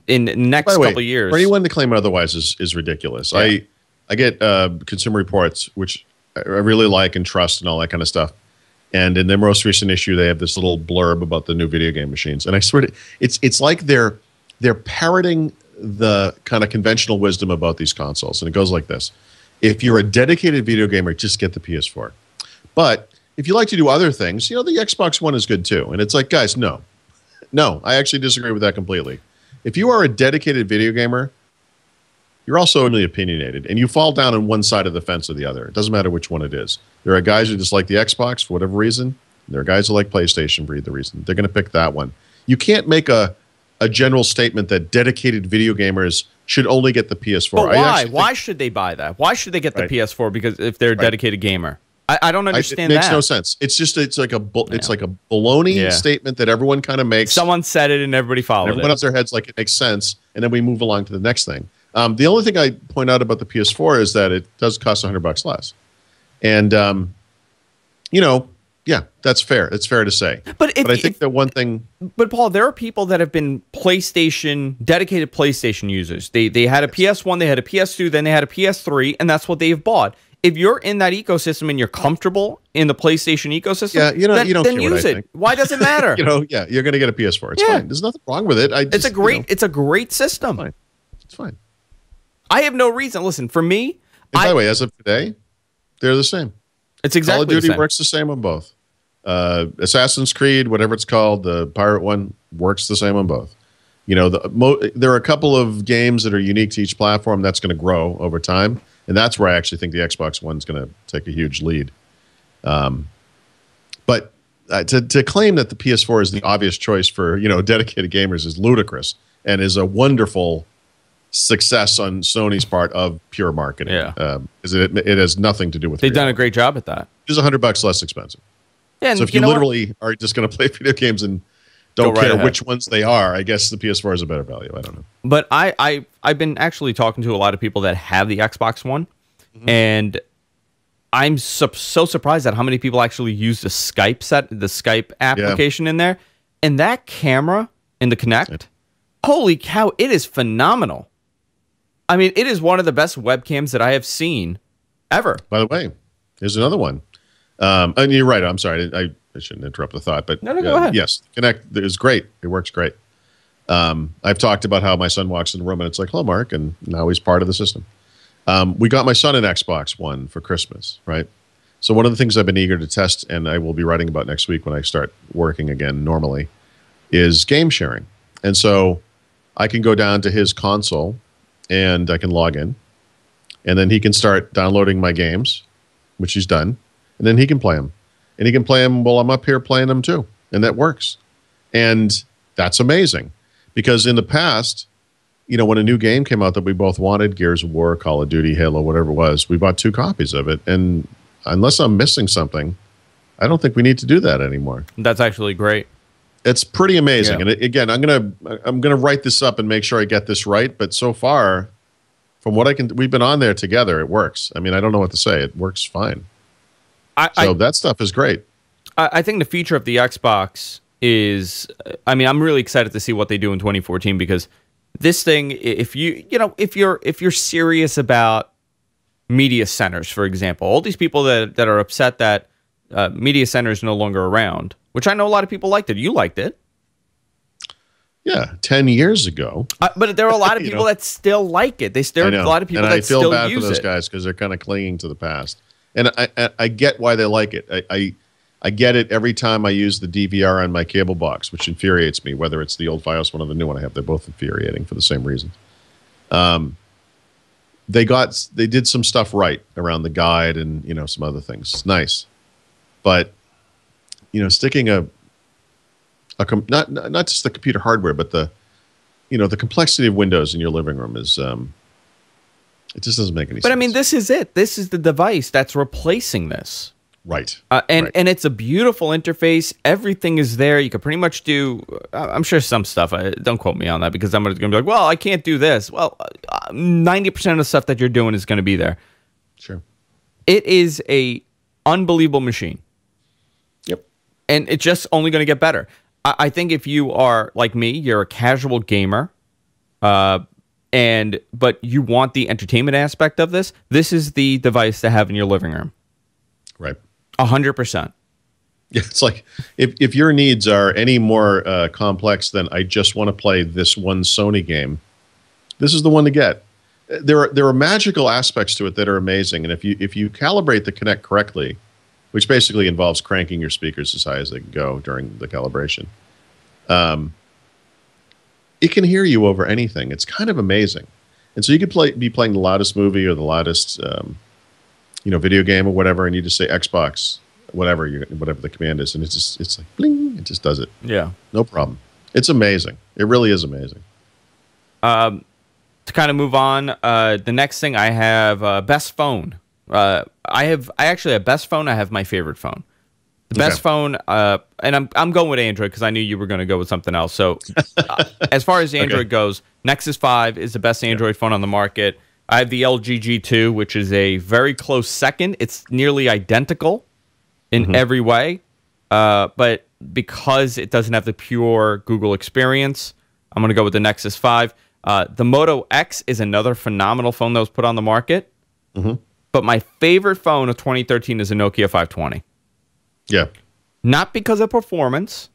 In the next couple of years, for anyone to claim otherwise is ridiculous. Yeah. I get Consumer Reports, which I really like and trust and all that kind of stuff. And in their most recent issue, they have this little blurb about the new video game machines. And I swear it's like they're parroting the kind of conventional wisdom about these consoles. And it goes like this. If you're a dedicated video gamer, just get the PS4. But if you like to do other things, the Xbox One is good too. And it's like, guys, no, I actually disagree with that completely. If you are a dedicated video gamer, you're also really opinionated, and you fall down on one side of the fence or the other. It doesn't matter which one it is. There are guys who just like the Xbox for whatever reason. There are guys who like PlayStation for either reason. They're going to pick that one. You can't make a general statement that dedicated video gamers should only get the PS4. But why? Why should they buy that? Why should they get the PS4? Because if they're a dedicated gamer, I don't understand that. It makes no sense. It's like a baloney statement that everyone kind of makes. Someone said it and everybody followed it. Everyone up their heads like it makes sense, and then we move along to the next thing. The only thing I point out about the PS4 is that it does cost $100 less, and yeah, that's fair. It's fair to say. But I think the one thing. But Paul, there are people that have been dedicated PlayStation users. They had a PS1, they had a PS2, then they had a PS3, and that's what they've bought. If you're in that ecosystem and you're comfortable in the PlayStation ecosystem, you don't then care use what I it. think. Why does it matter? You're going to get a PS4. It's fine. There's nothing wrong with it. It's a great system. It's fine. I have no reason. Listen, for me, and by the way, as of today, they're the same. It's exactly Call of Duty the same. works the same on both. Assassin's Creed, whatever it's called, the pirate one works the same on both. There are a couple of games that are unique to each platform that's going to grow over time, and that's where I actually think the Xbox One's going to take a huge lead. But to claim that the PS4 is the obvious choice for dedicated gamers is ludicrous and is a wonderful success on Sony's part of pure marketing. Yeah, it has nothing to do with. They've done a great job at that. It's $100 less expensive. Yeah, so if you literally are just going to play video games and don't care which ones they are, I guess the PS4 is a better value. I don't know. But I've been actually talking to a lot of people that have the Xbox One, and I'm so surprised at how many people actually use the Skype application in there, and that camera in the Kinect. Holy cow! It is phenomenal. I mean, it is one of the best webcams that I have seen ever. By the way, here's another one. And you're right. I'm sorry. I shouldn't interrupt the thought, but no, go ahead. Yes, Kinect is great. It works great. I've talked about how my son walks in the room and it's like, hello, Mark, and now he's part of the system. We got my son an Xbox One for Christmas, right? So one of the things I've been eager to test, and I will be writing about next week when I start working again normally, is game sharing. And so I can go down to his console and I can log in, and then he can start downloading my games, which he's done, and then he can play them. And he can play them while I'm up here playing them too. And that works. And that's amazing. Because in the past, when a new game came out that we both wanted, Gears of War, Call of Duty, Halo, whatever it was, we bought 2 copies of it. And unless I'm missing something, I don't think we need to do that anymore. That's actually great. It's pretty amazing. Yeah. And again, I'm gonna write this up and make sure I get this right. But so far, from what we've been on there together, it works. I mean, I don't know what to say. It works fine. So that stuff is great. I think the feature of the Xbox is, I'm really excited to see what they do in 2014, because this thing, if you're serious about media centers, for example, all these people that are upset that media center is no longer around, which I know a lot of people liked it. You liked it. Yeah, 10 years ago. But there are a lot of people that still like it. There are a lot of people that still use it. And I feel bad for those guys because they're kind of clinging to the past. And I get why they like it. I get it every time I use the DVR on my cable box, which infuriates me, whether it's the old Fios one or the new one I have. They're both infuriating for the same reason. They did some stuff right around the guide and some other things. It's nice. But sticking not just the computer hardware, but the complexity of Windows in your living room is it just doesn't make any sense. But I mean, this is it. This is the device that's replacing this. Right. And it's a beautiful interface. Everything is there. You can pretty much do, I'm sure some stuff, don't quote me on that, because I'm going to be like, well, I can't do this. Well, 90% of the stuff that you're doing is going to be there. Sure. It is a unbelievable machine. Yep. And it's just only going to get better. I think if you are like me, you're a casual gamer, but you want the entertainment aspect of this, this is the device to have in your living room. Right. 100%. Yeah, it's like if your needs are any more complex than I just want to play this one Sony game, this is the one to get. There are magical aspects to it that are amazing, and if you calibrate the Kinect correctly, which basically involves cranking your speakers as high as they can go during the calibration, it can hear you over anything. It's kind of amazing. And so you could be playing the loudest movie or the loudest, video game or whatever, and you just say Xbox, whatever the command is, and it's like bling, it just does it. Yeah. No problem. It's amazing. It really is amazing. To kind of move on, the next thing I have, best phone. I actually have best phone. I have my favorite phone. The best phone, and I'm going with Android because I knew you were going to go with something else. So as far as Android goes, Nexus 5 is the best Android phone on the market. I have the LG G2, which is a very close second. It's nearly identical in every way, but because it doesn't have the pure Google experience, I'm going to go with the Nexus 5. The Moto X is another phenomenal phone that was put on the market, but my favorite phone of 2013 is a Nokia 520. Yeah. Not because of performance,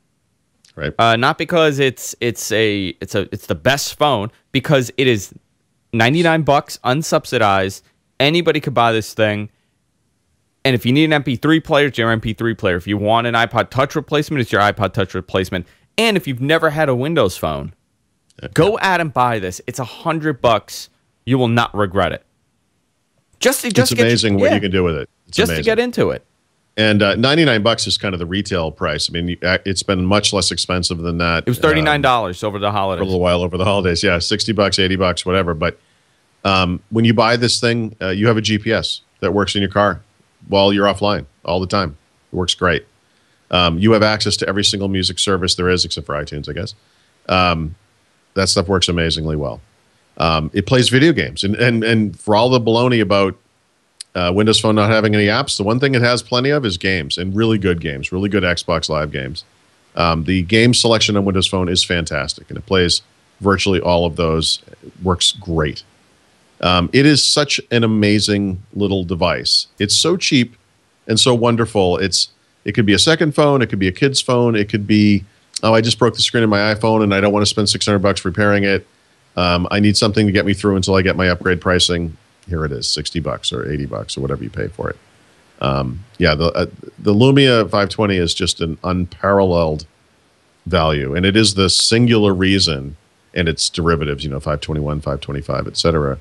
right? Not because it's the best phone, because it is $99 unsubsidized. Anybody could buy this thing. And if you need an MP3 player, it's your MP3 player. If you want an iPod Touch replacement, it's your iPod Touch replacement. And if you've never had a Windows phone, go out and buy this. It's $100. You will not regret it. It's amazing what you can do with it. It's just amazing. To get into it. And $99 is kind of the retail price. I mean, it's been much less expensive than that. It was $39 over the holidays. For a little while over the holidays. Yeah, $60, $80, whatever. But when you buy this thing, you have a GPS that works in your car while you're offline all the time. It works great. You have access to every single music service there is, except for iTunes, I guess. That stuff works amazingly well. It plays video games. And for all the baloney about Windows Phone not having any apps, the one thing it has plenty of is games, and really good games, really good Xbox Live games. The game selection on Windows Phone is fantastic, and it plays virtually all of those. It works great. It is such an amazing little device. It's so cheap and so wonderful. It could be a second phone. It could be a kid's phone. It could be, I just broke the screen of my iPhone and I don't want to spend $600 repairing it. I need something to get me through until I get my upgrade pricing. Here it is, $60 or $80 or whatever you pay for it. The Lumia 520 is just an unparalleled value, and it is the singular reason, and its derivatives, 521, 525, et cetera,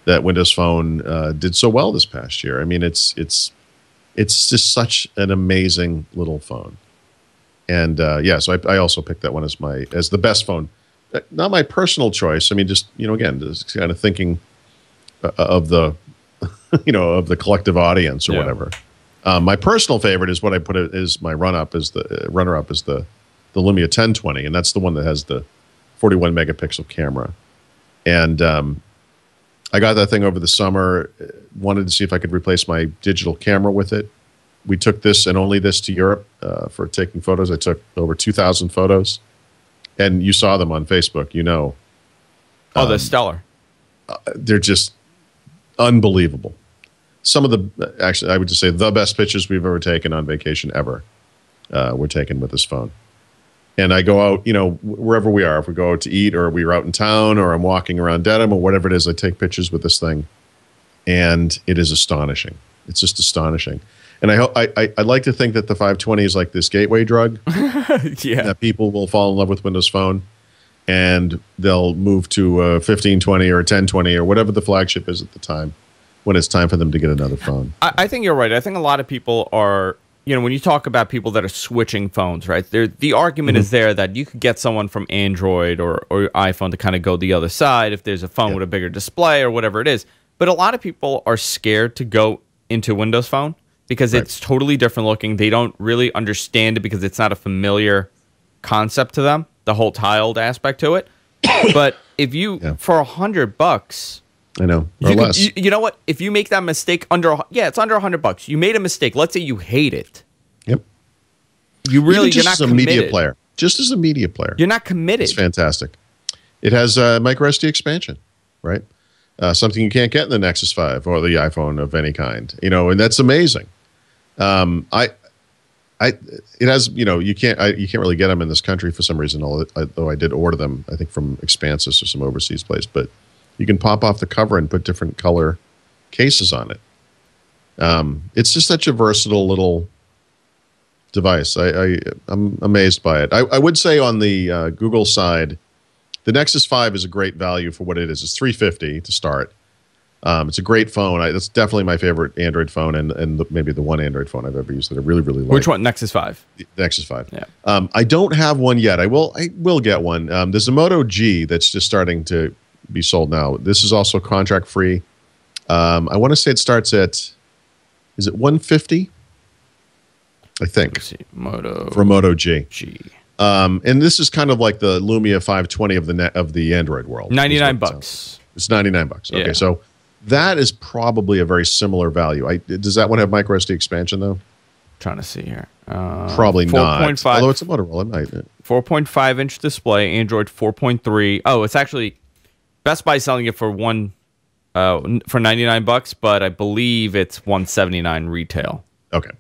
that Windows Phone did so well this past year. I mean, it's just such an amazing little phone. And so I also picked that one as the best phone. Not my personal choice. I mean, just again, just kind of thinking of the of the collective audience or whatever. My personal favorite is what I put it as my runner-up is the Lumia 1020, and that's the one that has the 41 megapixel camera. And I got that thing over the summer. Wanted to see if I could replace my digital camera with it. We took this and only this to Europe for taking photos. I took over 2,000 photos, and you saw them on Facebook. They're stellar. They're just unbelievable. Some of the, actually, I would just say the best pictures we've ever taken on vacation ever were taken with this phone. And I go out, wherever we are, if we go out to eat or we're out in town or I'm walking around Dedham or whatever it is, I take pictures with this thing. And it is astonishing. It's just astonishing. And I like to think that the 520 is like this gateway drug. That people will fall in love with Windows Phone and they'll move to a 1520 or a 1020 or whatever the flagship is at the time when it's time for them to get another phone. I think you're right. I think a lot of people are, when you talk about people that are switching phones, right, the argument is there that you could get someone from Android or iPhone to kind of go the other side if there's a phone with a bigger display or whatever it is. But a lot of people are scared to go into Windows Phone because it's totally different looking. They don't really understand it because it's not a familiar concept to them, the whole tiled aspect to it. But if you, for $100, I know, or less. You know what? If you make that mistake it's under $100. You made a mistake. Let's say you hate it. Yep. You're not as a committed. media player. Just as a media player. You're not committed. It's fantastic. It has micro SD expansion, right? Something you can't get in the Nexus 5 or the iPhone of any kind. And that's amazing. It has, you can't really get them in this country for some reason, although I did order them, I think from Expansis or some overseas place, but you can pop off the cover and put different color cases on it. It's just such a versatile little device. I'm amazed by it. I would say on the Google side, The Nexus 5 is a great value for what it is. It's $350 to start. It's a great phone. It's definitely my favorite Android phone, and maybe the one Android phone I've ever used that I really, really like. Which one? Nexus 5? The Nexus 5. Yeah. I don't have one yet. I will get one. There's a Moto G that's just starting to be sold now. This is also contract free. I want to say it starts at, is it 150? I think. Let's see. Moto for Moto G. G. And this is kind of like the Lumia 520 of the Android world. $99. It's $99. Okay, Yeah. so that is probably a very similar value. Does that one have micro SD expansion though? Trying to see here. Probably 4.5. not. Although it's a Motorola, it might. 4.5-inch display, Android 4.3. Oh, it's actually Best Buy selling it for for $99, but I believe it's $179 retail. Okay.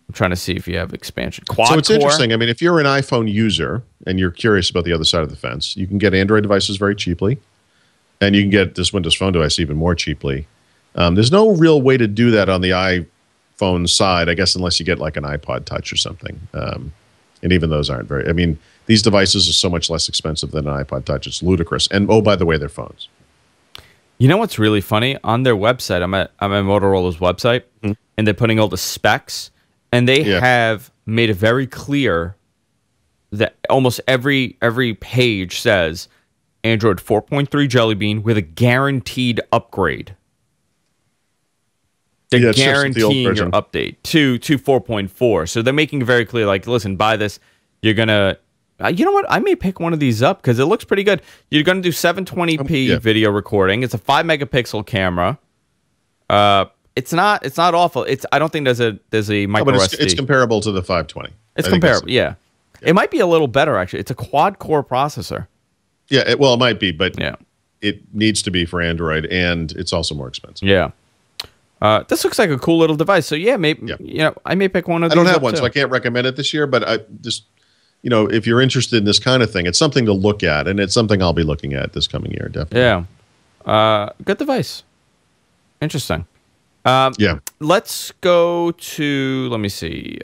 I'm trying to see if you have expansion. Quad So it's core. interesting. I mean, if you're an iPhone user and you're curious about the other side of the fence, you can get Android devices very cheaply, and you can get this Windows Phone device even more cheaply. There's no real way to do that on the iPhone side, I guess, unless you get like an iPod Touch or something. And even those aren't very. I mean, these devices are so much less expensive than an iPod Touch. It's ludicrous. And oh, by the way, they're phones. You know what's really funny? On their website, I'm at Motorola's website, and they're putting all the specs, and they have made it very clear that almost every page says Android 4.3 Jelly Bean with a guaranteed upgrade. They're guaranteeing your update to 4.4. So they're making it very clear, like, listen, buy this. You're going to... you know what? I may pick one of these up because it looks pretty good. You're going to do 720p video recording. It's a 5-megapixel camera. It's not awful. I don't think there's a micro SD. It's comparable to the 520. It's comparable, yeah. It might be a little better, actually. It's a quad-core processor. Yeah, it might be, but yeah, it needs to be for Android, and it's also more expensive. Yeah. This looks like a cool little device. So, yeah, maybe I may pick one of these. I don't have one, so I can't recommend it this year, but I just... if you're interested in this kind of thing, it's something to look at, and it's something I'll be looking at this coming year, definitely. Yeah. Good device. Interesting. Yeah. Let's go to, let me see.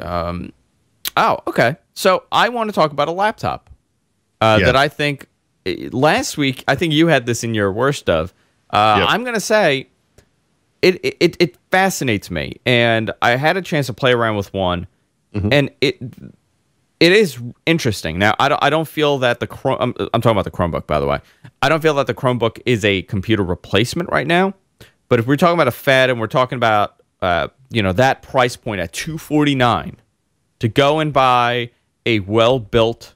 Okay. So I want to talk about a laptop that I think, last week, I think you had this in your worst of. I'm going to say it fascinates me, and I had a chance to play around with one, and it is interesting. Now, I don't feel that the I'm talking about the Chromebook, by the way. I don't feel that the Chromebook is a computer replacement right now. But if we're talking about a Fed and we're talking about that price point at $249 to go and buy a well-built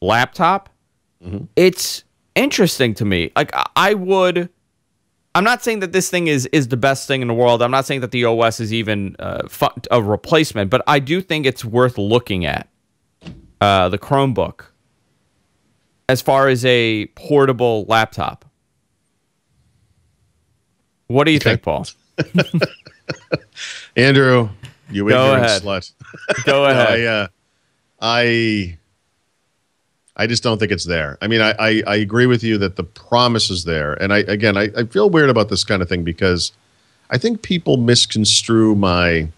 laptop, it's interesting to me. Like I'm not saying that this thing is the best thing in the world. I'm not saying that the OS is even a replacement, but I do think it's worth looking at. The Chromebook as far as a portable laptop. What do you think, Paul? Andrew, you ignorant slut. Go ahead. I just don't think it's there. I mean, I agree with you that the promise is there. And I feel weird about this kind of thing because I think people misconstrue my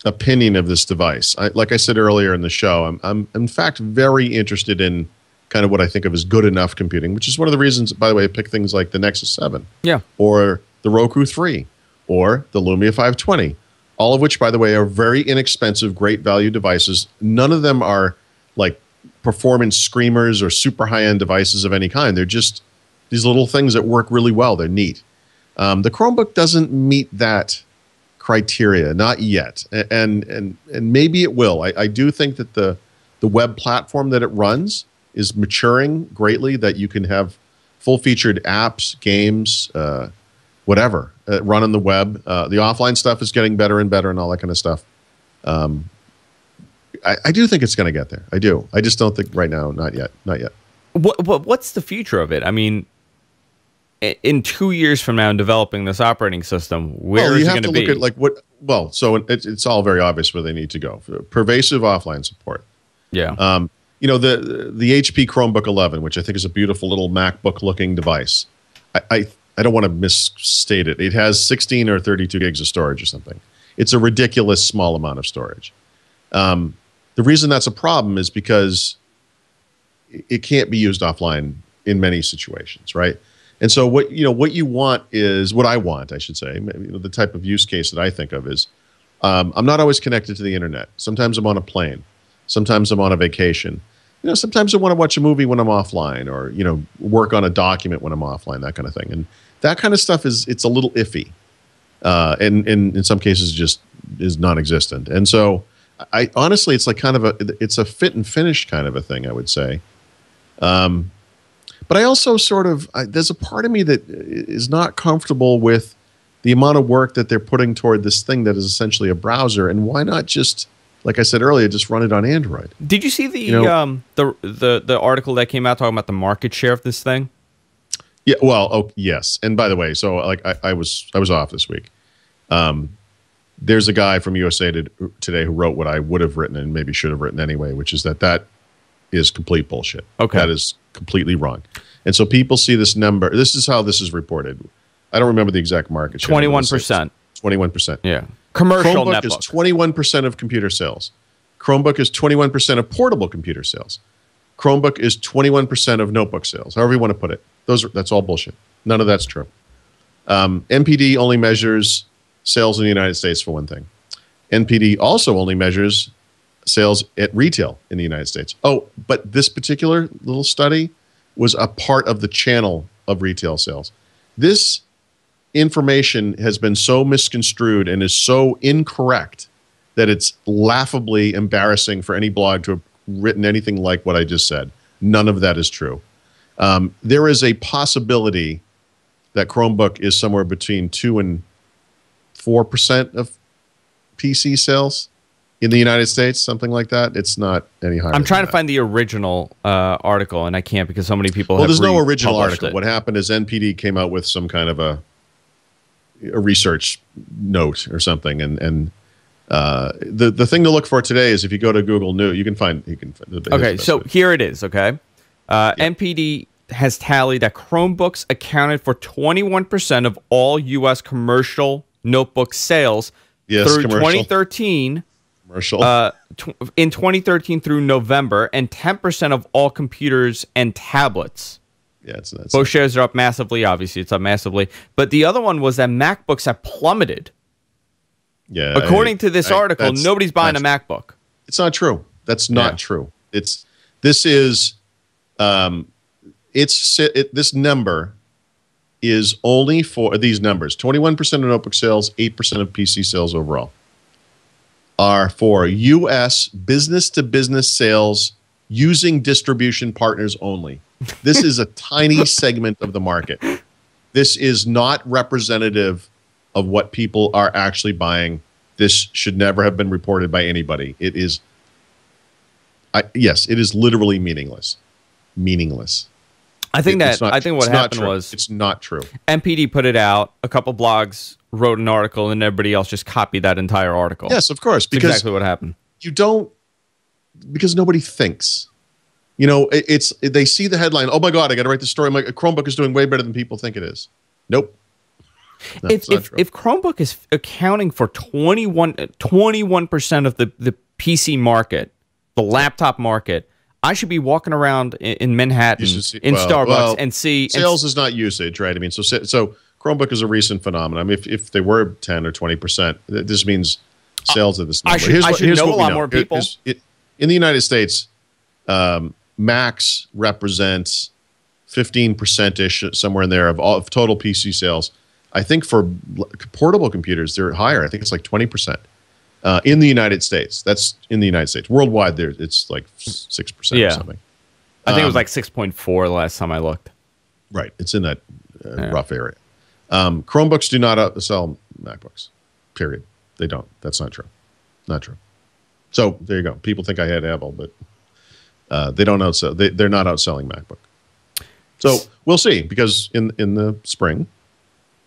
opinion of this device. Like I said earlier in the show, I'm in fact very interested in kind of what I think of as good enough computing, which is one of the reasons, by the way, I pick things like the Nexus 7, or the Roku 3, or the Lumia 520, all of which, by the way, are very inexpensive, great value devices. None of them are like performance screamers or super high-end devices of any kind. They're just these little things that work really well. They're neat. The Chromebook doesn't meet that criteria, not yet, and maybe it will. I do think that the web platform that it runs is maturing greatly, that you can have full-featured apps, games, whatever, run on the web. The offline stuff is getting better and better and all that kind of stuff. I do think it's going to get there. I do. I just don't think right now, not yet. Not yet. What's the future of it? I mean, in 2 years from now, in developing this operating system, where is it going to be? You have to look at like what. Well, so it's all very obvious where they need to go. Pervasive offline support. Yeah. The HP Chromebook 11, which I think is a beautiful little MacBook-looking device. I don't want to misstate it. It has 16 or 32 gigs of storage or something. It's a ridiculous small amount of storage. The reason that's a problem is because it can't be used offline in many situations, right? And so what you want is what I want, I should say. The type of use case that I think of is I'm not always connected to the internet. Sometimes I'm on a plane. Sometimes I'm on a vacation. Sometimes I want to watch a movie when I'm offline, or work on a document when I'm offline, that kind of thing. And that kind of stuff it's a little iffy, and in some cases just is non-existent. And so I honestly, it's like it's a fit and finish kind of a thing, I would say. But I also there's a part of me that is not comfortable with the amount of work that they're putting toward this thing that is essentially a browser. And why not just, like I said earlier, just run it on Android? Did you see the article that came out talking about the market share of this thing? Yeah. Well, yes. And by the way, so I was off this week. There's a guy from USA Today who wrote what I would have written and maybe should have written anyway, which is that is complete bullshit. Okay. That is completely wrong. And so people see this number. This is how this is reported. I don't remember the exact market share. 21%. 21%. Yeah. Commercial Chromebook netbook is 21% of computer sales. Chromebook is 21% of portable computer sales. Chromebook is 21% of notebook sales. However you want to put it. That's all bullshit. None of that's true. NPD only measures sales in the United States, for one thing. NPD also only measures sales at retail in the United States. Oh, but this particular little study was a part of the channel of retail sales. This information has been so misconstrued and is so incorrect that it's laughably embarrassing for any blog to have written anything like what I just said. None of that is true. There is a possibility that Chromebook is somewhere between 2 and 4% of PC sales in the United States, something like that. It's not any higher. I'm trying to find the original article, and I can't because so many people have there's no original article. it. What happened is NPD came out with some kind of a research note or something, and the thing to look for today is if you go to Google News, you can find okay, so here it is. Okay, NPD has tallied that Chromebooks accounted for 21% of all U.S. commercial notebook sales through 2013. In 2013 through November, and 10% of all computers and tablets. Yeah, both shares are up massively. Obviously, it's up massively. But the other one was that MacBooks have plummeted. Yeah, according to this article, nobody's buying a MacBook. It's not true. That's not true. This number is only for these numbers. 21% of notebook sales, 8% of PC sales overall are for U.S. business-to-business sales using distribution partners only. This is a tiny segment of the market. This is not representative of what people are actually buying. This should never have been reported by anybody. It is, yes, it is literally meaningless. Meaningless. I think what happened was it's not true. NPD put it out. A couple blogs wrote an article, and everybody else just copied that entire article. Yes, of course. That's exactly what happened. Because nobody thinks. They see the headline. Oh my God, I got to write the story. A Chromebook is doing way better than people think it is. Nope. If Chromebook is accounting for 21% of the PC market, the laptop market, I should be walking around in Manhattan in Starbucks and see sales is not usage, right? I mean, so Chromebook is a recent phenomenon. I mean, if they were 10 or 20%, this means sales of this number. I should know a lot more people. In the United States, Macs represents 15%-ish, somewhere in there, of total PC sales. I think for portable computers, they're higher. I think it's like 20%. In the United States. That's in the United States. Worldwide, it's like 6% or something. I think it was like 6.4 the last time I looked. Right. It's in that rough area. Chromebooks do not outsell MacBooks, period. They don't. That's not true. Not true. So there you go. People think I had Apple, but they don't outsell. They're not outselling MacBook. So we'll see, because in the spring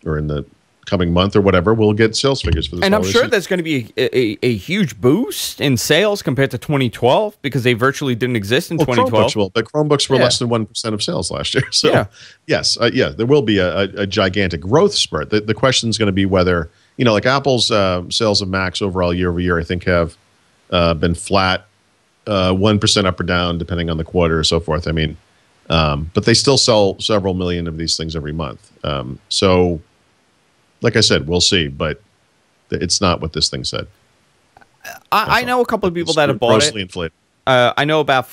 or in the coming month or whatever, we'll get sales figures for this. And I'm sure there's going to be a huge boost in sales compared to 2012 because they virtually didn't exist in 2012. Chromebooks will, but Chromebooks were less than 1% of sales last year. So yes, there will be a gigantic growth spurt. The question is going to be whether, like Apple's sales of Macs overall year over year, I think have been flat 1% up or down depending on the quarter or so forth. I mean, but they still sell several million of these things every month. So, like I said, we'll see, but it's not what this thing said. I know a couple of people that have bought grossly it. Inflated. I know about,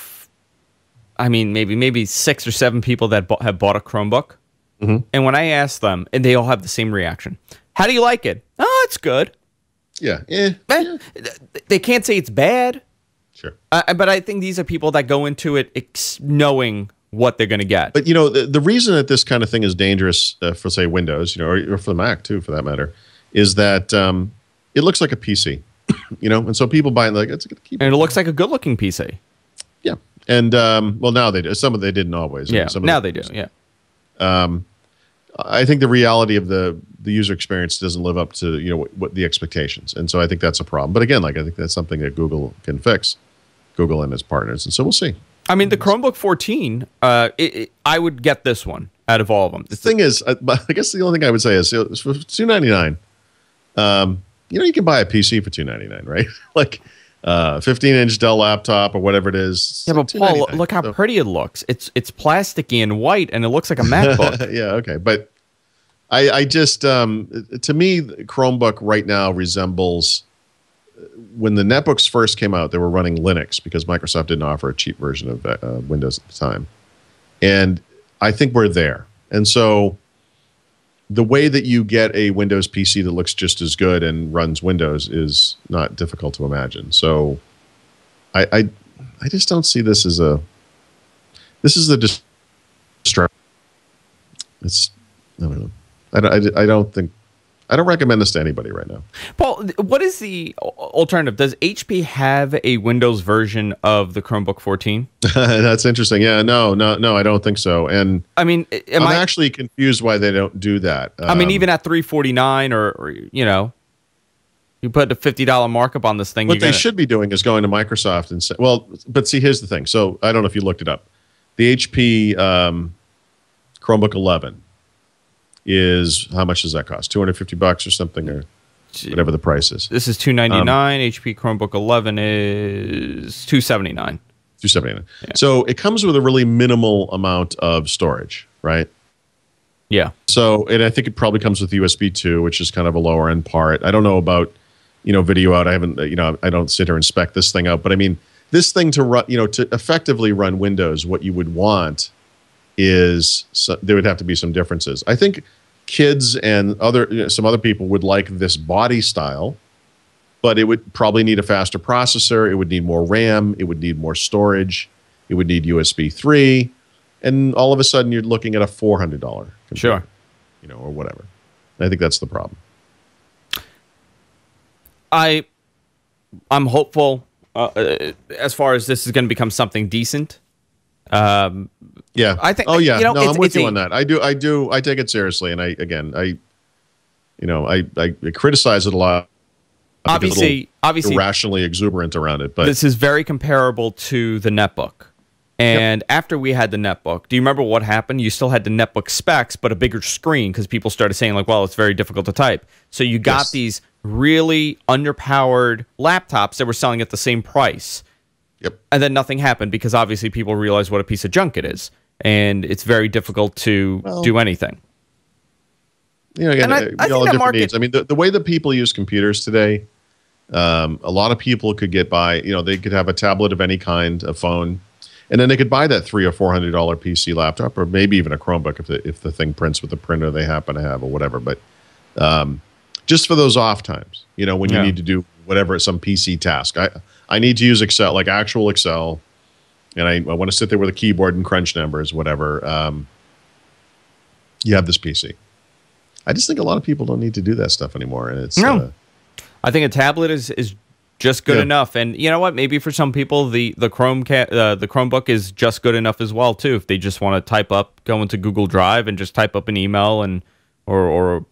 maybe 6 or 7 people that have bought a Chromebook. Mm-hmm. And when I ask them, and they all have the same reaction, how do you like it? Oh, it's good. Yeah. They can't say it's bad. Sure. But I think these are people that go into it knowing what they're going to get. But, the reason that this kind of thing is dangerous for, say, Windows, or for the Mac, too, for that matter, is that it looks like a PC, and so people buy it like, it's a good keyboard. And it looks like a good-looking PC. Yeah. And, well, now they do. Some of they didn't always. Yeah, now they do, yeah. I think the reality of the user experience doesn't live up to what the expectations, and so I think that's a problem. But again, I think that's something that Google can fix, Google and its partners, and so we'll see. I mean, the Chromebook 14, I would get this one out of all of them. The thing is, I guess the only thing I would say is for $299. You can buy a PC for $299, right? Like 15-inch Dell laptop or whatever it is. Yeah, but Paul, look how pretty it looks. It's plasticky and white, and it looks like a MacBook. Yeah, okay, but I just to me, Chromebook right now resembles when the netbooks first came out. They were running Linux because Microsoft didn't offer a cheap version of Windows at the time, and I think we're there. And so the way that you get a Windows PC that looks just as good and runs Windows is not difficult to imagine. So I just don't see this as this is the distraction. It's, I don't know. I don't recommend this to anybody right now. Paul, what is the alternative? Does HP have a Windows version of the Chromebook 14? That's interesting. Yeah, no, I don't think so. And I mean, I'm actually confused why they don't do that. I mean, even at $349 or you put a $50 markup on this thing. What they should be doing is going to Microsoft and say, well, but see, here's the thing. So I don't know if you looked it up. The HP Chromebook 11 is, how much does that cost? $250 or something, or whatever the price is. This is $299. HP Chromebook 11 is $279. $279. Yeah. So it comes with a really minimal amount of storage, right? Yeah. So, and I think it probably comes with USB 2, which is kind of a lower end part. I don't know about, video out. I haven't, I don't sit here and spec this thing out, but I mean, this thing to run, to effectively run Windows, what you would want is there would have to be some differences. I think kids and some other people would like this body style, but it would probably need a faster processor. It would need more RAM. It would need more storage. It would need USB 3. And all of a sudden, you're looking at a $400 computer, sure, or whatever. And I think that's the problem. I'm hopeful as far as this is going to become something decent. Yeah, I think. Oh yeah, no, I'm with you on that. I take it seriously, and I criticize it a lot. Obviously, irrationally exuberant around it, but this is very comparable to the netbook. And after we had the netbook, do you remember what happened? You still had the netbook specs, but a bigger screen because people started saying like, well, it's very difficult to type. So you got these really underpowered laptops that were selling at the same price. Yep. And then nothing happened because obviously people realized what a piece of junk it is. And it's very difficult to do anything. Again, we all have different needs. I mean, the way that people use computers today, a lot of people could get by, they could have a tablet of any kind, a phone, and then they could buy that $300 or $400 PC laptop, or maybe even a Chromebook if the thing prints with the printer they happen to have or whatever. But just for those off times, when you need to do whatever, some PC task. I need to use Excel, like actual Excel, and I want to sit there with a keyboard and crunch numbers, whatever. You have this PC. I just think a lot of people don't need to do that stuff anymore, and it's. I think a tablet is just good enough, and you know what? Maybe for some people, the Chromebook is just good enough as well too. If they just want to type up, go into Google Drive and just type up an email and or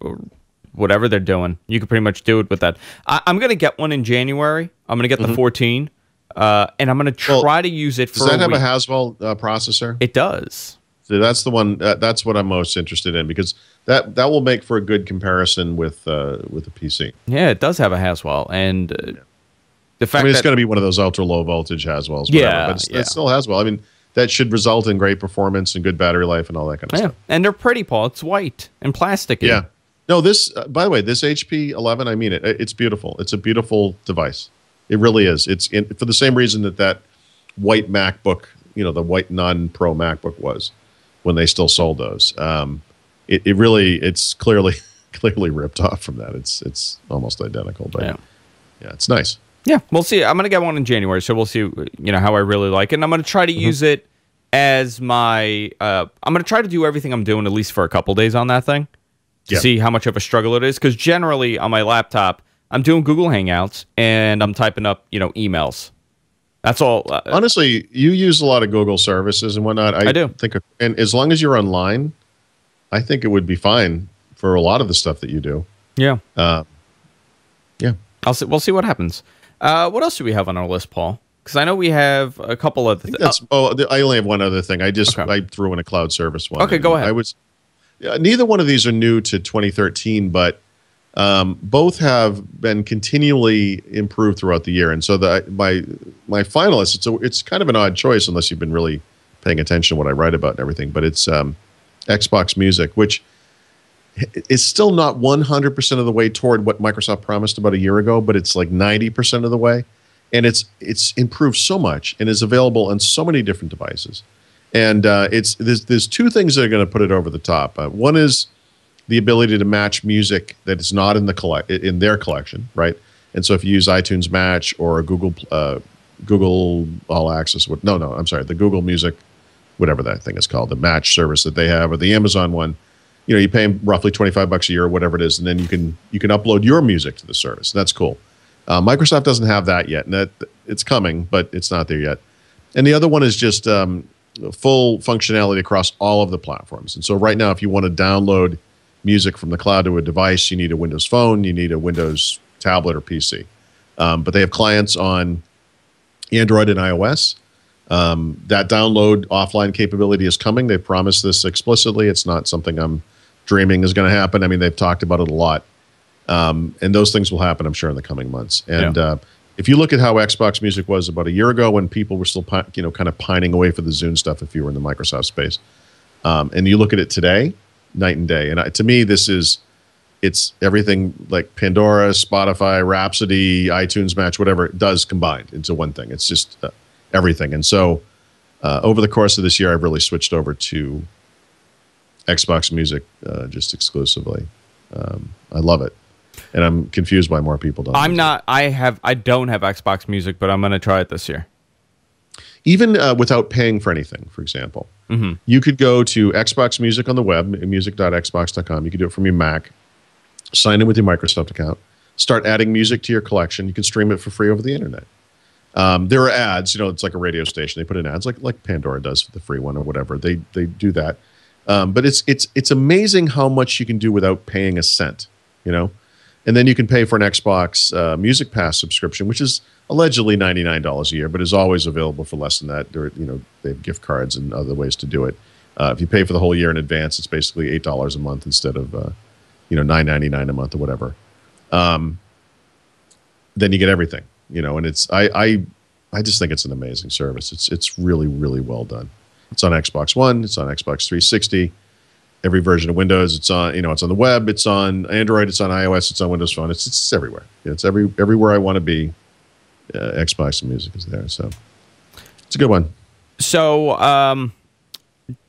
whatever they're doing, you can pretty much do it with that. I'm gonna get one in January. I'm gonna get the 14, and I'm gonna try to use it for. Does that have a Haswell processor? It does. So that's the one. That's what I'm most interested in, because that will make for a good comparison with a PC. Yeah, it does have a Haswell, and The fact I mean, it's that going to be one of those ultra low voltage Haswells, whatever, Yeah, but yeah. it still Haswell. I mean, that should result in great performance and good battery life and all that kind of yeah, stuff. and they're pretty, Paul. It's white and plasticky. Yeah. No, this, by the way, this HP 11, I mean it. It's beautiful. It's a beautiful device. It really is. It's for the same reason that white MacBook, the white non-Pro MacBook was when they still sold those. It's clearly ripped off from that. It's almost identical, but yeah, it's nice. Yeah, we'll see. I'm going to get one in January, so we'll see, how I really like it. And I'm going to try to use it as my, I'm going to try to do everything I'm doing at least for a couple days on that thing to see how much of a struggle it is. Because generally on my laptop, I'm doing Google Hangouts and I'm typing up, emails. That's all. Honestly, you use a lot of Google services and whatnot. I do. And as long as you're online, I think it would be fine for a lot of the stuff that you do. Yeah. Yeah. We'll see what happens. What else do we have on our list, Paul? Because I know we have a couple of. I only have one other thing. I threw in a cloud service one. Okay, go ahead. Neither one of these are new to 2013, but both have been continually improved throughout the year. And so my finalist, it's kind of an odd choice unless you've been really paying attention to what I write about and everything. But it's Xbox Music, which is still not 100% of the way toward what Microsoft promised about a year ago, but it's like 90% of the way. And it's improved so much and is available on so many different devices. And there's two things that are going to put it over the top. One is the ability to match music that is not in their collection, right? And so if you use iTunes Match or Google All Access, the Google Music, whatever that thing is called, the Match service that they have, or the Amazon one. You pay them roughly $25 a year or whatever it is, and then you can upload your music to the service. That's cool. Microsoft doesn't have that yet, and it's coming, but it's not there yet. And the other one is just full functionality across all of the platforms. And so right now, if you want to download music from the cloud to a device, you need a Windows Phone, you need a Windows tablet or PC. But they have clients on Android and iOS. That download offline capability is coming. They promised this explicitly. It's not something I'm dreaming is going to happen. I mean, they've talked about it a lot. And those things will happen, I'm sure, in the coming months. And if you look at how Xbox Music was about a year ago when people were still kind of pining away for the Zune stuff if you were in the Microsoft space, and you look at it today, night and day. And to me, it's everything like Pandora, Spotify, Rhapsody, iTunes Match, whatever it does combined into one thing. It's just everything. And so over the course of this year, I've really switched over to Xbox Music just exclusively. I love it. And I'm confused why more people don't. I don't have Xbox Music, but I'm going to try it this year. Even without paying for anything, for example. You could go to Xbox Music on the web, music.xbox.com. You could do it from your Mac, sign in with your Microsoft account, start adding music to your collection. You can stream it for free over the internet. There are ads, it's like a radio station. They put in ads like Pandora does for the free one or whatever. They do that. But it's amazing how much you can do without paying a cent, And then you can pay for an Xbox Music Pass subscription, which is allegedly $99 a year, but is always available for less than that. They have gift cards and other ways to do it. If you pay for the whole year in advance, it's basically $8 a month instead of $9.99 a month or whatever. Then you get everything, and I just think it's an amazing service. It's really, really well done. It's on Xbox One. It's on Xbox 360. Every version of Windows. It's on, it's on the web. It's on Android. It's on iOS. It's on Windows Phone. It's everywhere. It's everywhere I want to be. Xbox Music is there, so it's a good one. So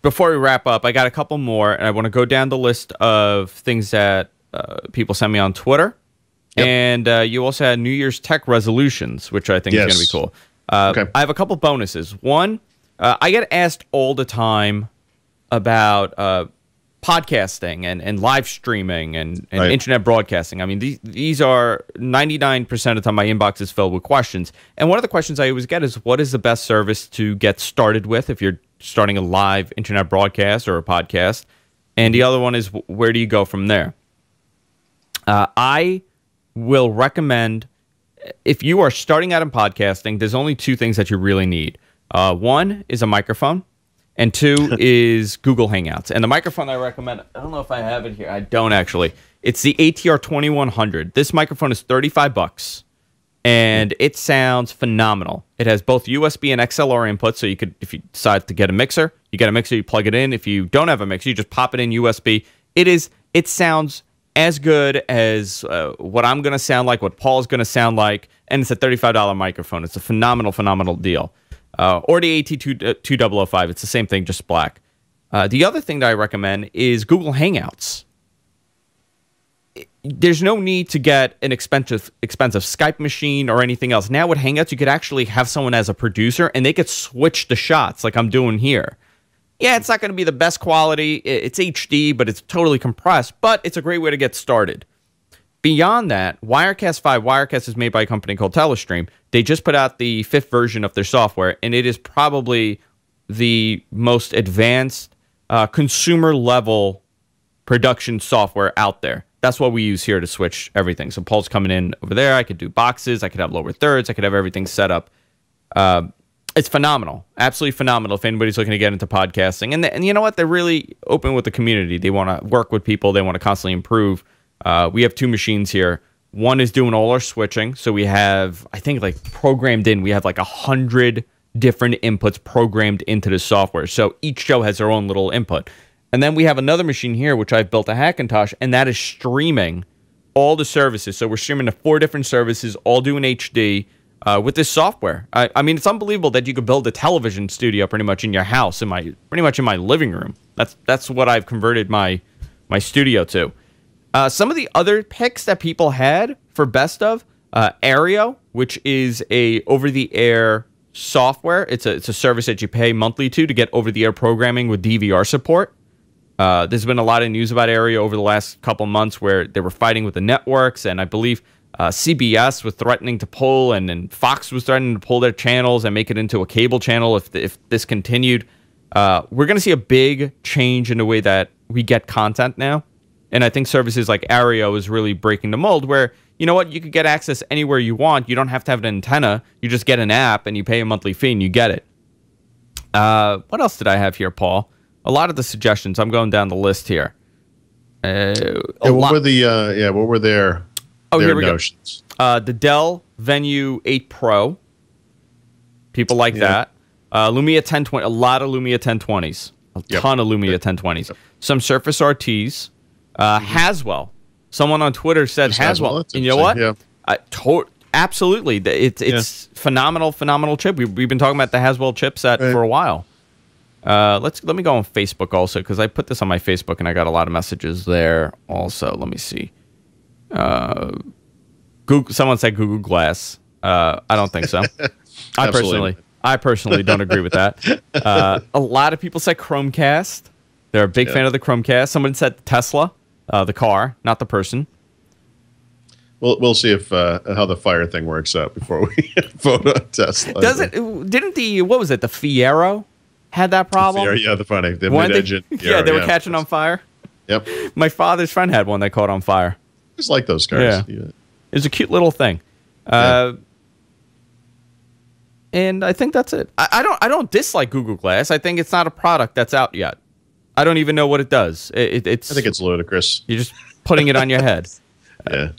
before we wrap up, I got a couple more, and I want to go down the list of things that people sent me on Twitter. Yep. And you also had New Year's tech resolutions, which I think is going to be cool. Okay. I have a couple bonuses. One, I get asked all the time about podcasting and live streaming and internet broadcasting. I mean, these are 99% of the time my inbox is filled with questions. And one of the questions I always get is, what is the best service to get started with if you're starting a live internet broadcast or a podcast? And the other one is, where do you go from there? I will recommend, if you are starting out in podcasting, there's only two things that you really need. One is a microphone, and two is Google Hangouts. And the microphone I recommend, I don't know if I have it here. I don't actually. It's the ATR 2100. This microphone is $35. and it sounds phenomenal. It has both USB and XLR inputs, so you could, if you decide to get a mixer, you get a mixer, you plug it in. If you don't have a mixer, you just pop it in USB. It sounds as good as what I'm going to sound like, what Paul's going to sound like, and it's a $35 microphone. It's a phenomenal deal. Or the AT2005, it's the same thing, just black. The other thing that I recommend is Google Hangouts. There's no need to get an expensive Skype machine or anything else. Now with Hangouts, you could actually have someone as a producer, and they could switch the shots like I'm doing here. Yeah, it's not going to be the best quality. It's HD, but it's totally compressed. But it's a great way to get started. Beyond that, Wirecast 5, Wirecast is made by a company called Telestream. They just put out the 5th version of their software, and it is probably the most advanced consumer-level production software out there. That's what we use here to switch everything. So Paul's coming in over there. I could do boxes. I could have lower thirds. I could have everything set up. It's phenomenal. Absolutely phenomenal if anybody's looking to get into podcasting. And you know what? They're really open with the community. They want to work with people. They want to constantly improve. We have 2 machines here. One is doing all our switching. So we have, I think, like programmed in, we have like 100 different inputs programmed into the software. So each show has their own little input. And then we have another machine here, which I've built a Hackintosh, and that is streaming all the services. So we're streaming to 4 different services, all doing HD with this software. I mean, it's unbelievable that you could build a television studio pretty much in your house, pretty much in my living room. That's what I've converted my studio to. Some of the other picks that people had for best of, Aereo, which is a over-the-air software. It's a service that you pay monthly to get over-the-air programming with DVR support. There's been a lot of news about Aereo over the last couple months where they were fighting with the networks, and I believe CBS was threatening to pull, and Fox was threatening to pull their channels and make it into a cable channel if this continued. We're going to see a big change in the way that we get content now, and I think services like Aereo is really breaking the mold where, you know what, you could get access anywhere you want. You don't have to have an antenna. You just get an app, and you pay a monthly fee, and you get it. What else did I have here, Paul? A lot of the suggestions. I'm going down the list here. What were their notions? The Dell Venue 8 Pro. People like that. Lumia 1020. A lot of Lumia 1020s. A ton of Lumia 1020s. Yep. Some Surface RTs. Haswell. Someone on Twitter said Haswell. And you know what? Yeah. Absolutely. It's phenomenal chip. We've been talking about the Haswell chipset for a while. Let me go on Facebook also, because I put this on my Facebook and I got a lot of messages there also. Let me see. Google. Someone said Google Glass. I don't think so. I personally don't agree with that. A lot of people said Chromecast. They're a big fan of the Chromecast. Someone said Tesla, the car, not the person. We'll see if how the fire thing works out before we vote on Tesla. Didn't the Fiero had that problem? The mid-engine. They were catching on fire. Yep. My father's friend had one that caught on fire. Just like those cars. Yeah. It was a cute little thing. And I think that's it. I don't dislike Google Glass. I think it's not a product that's out yet. I don't even know what it does. I think it's ludicrous. You're just putting it on your head. Yeah.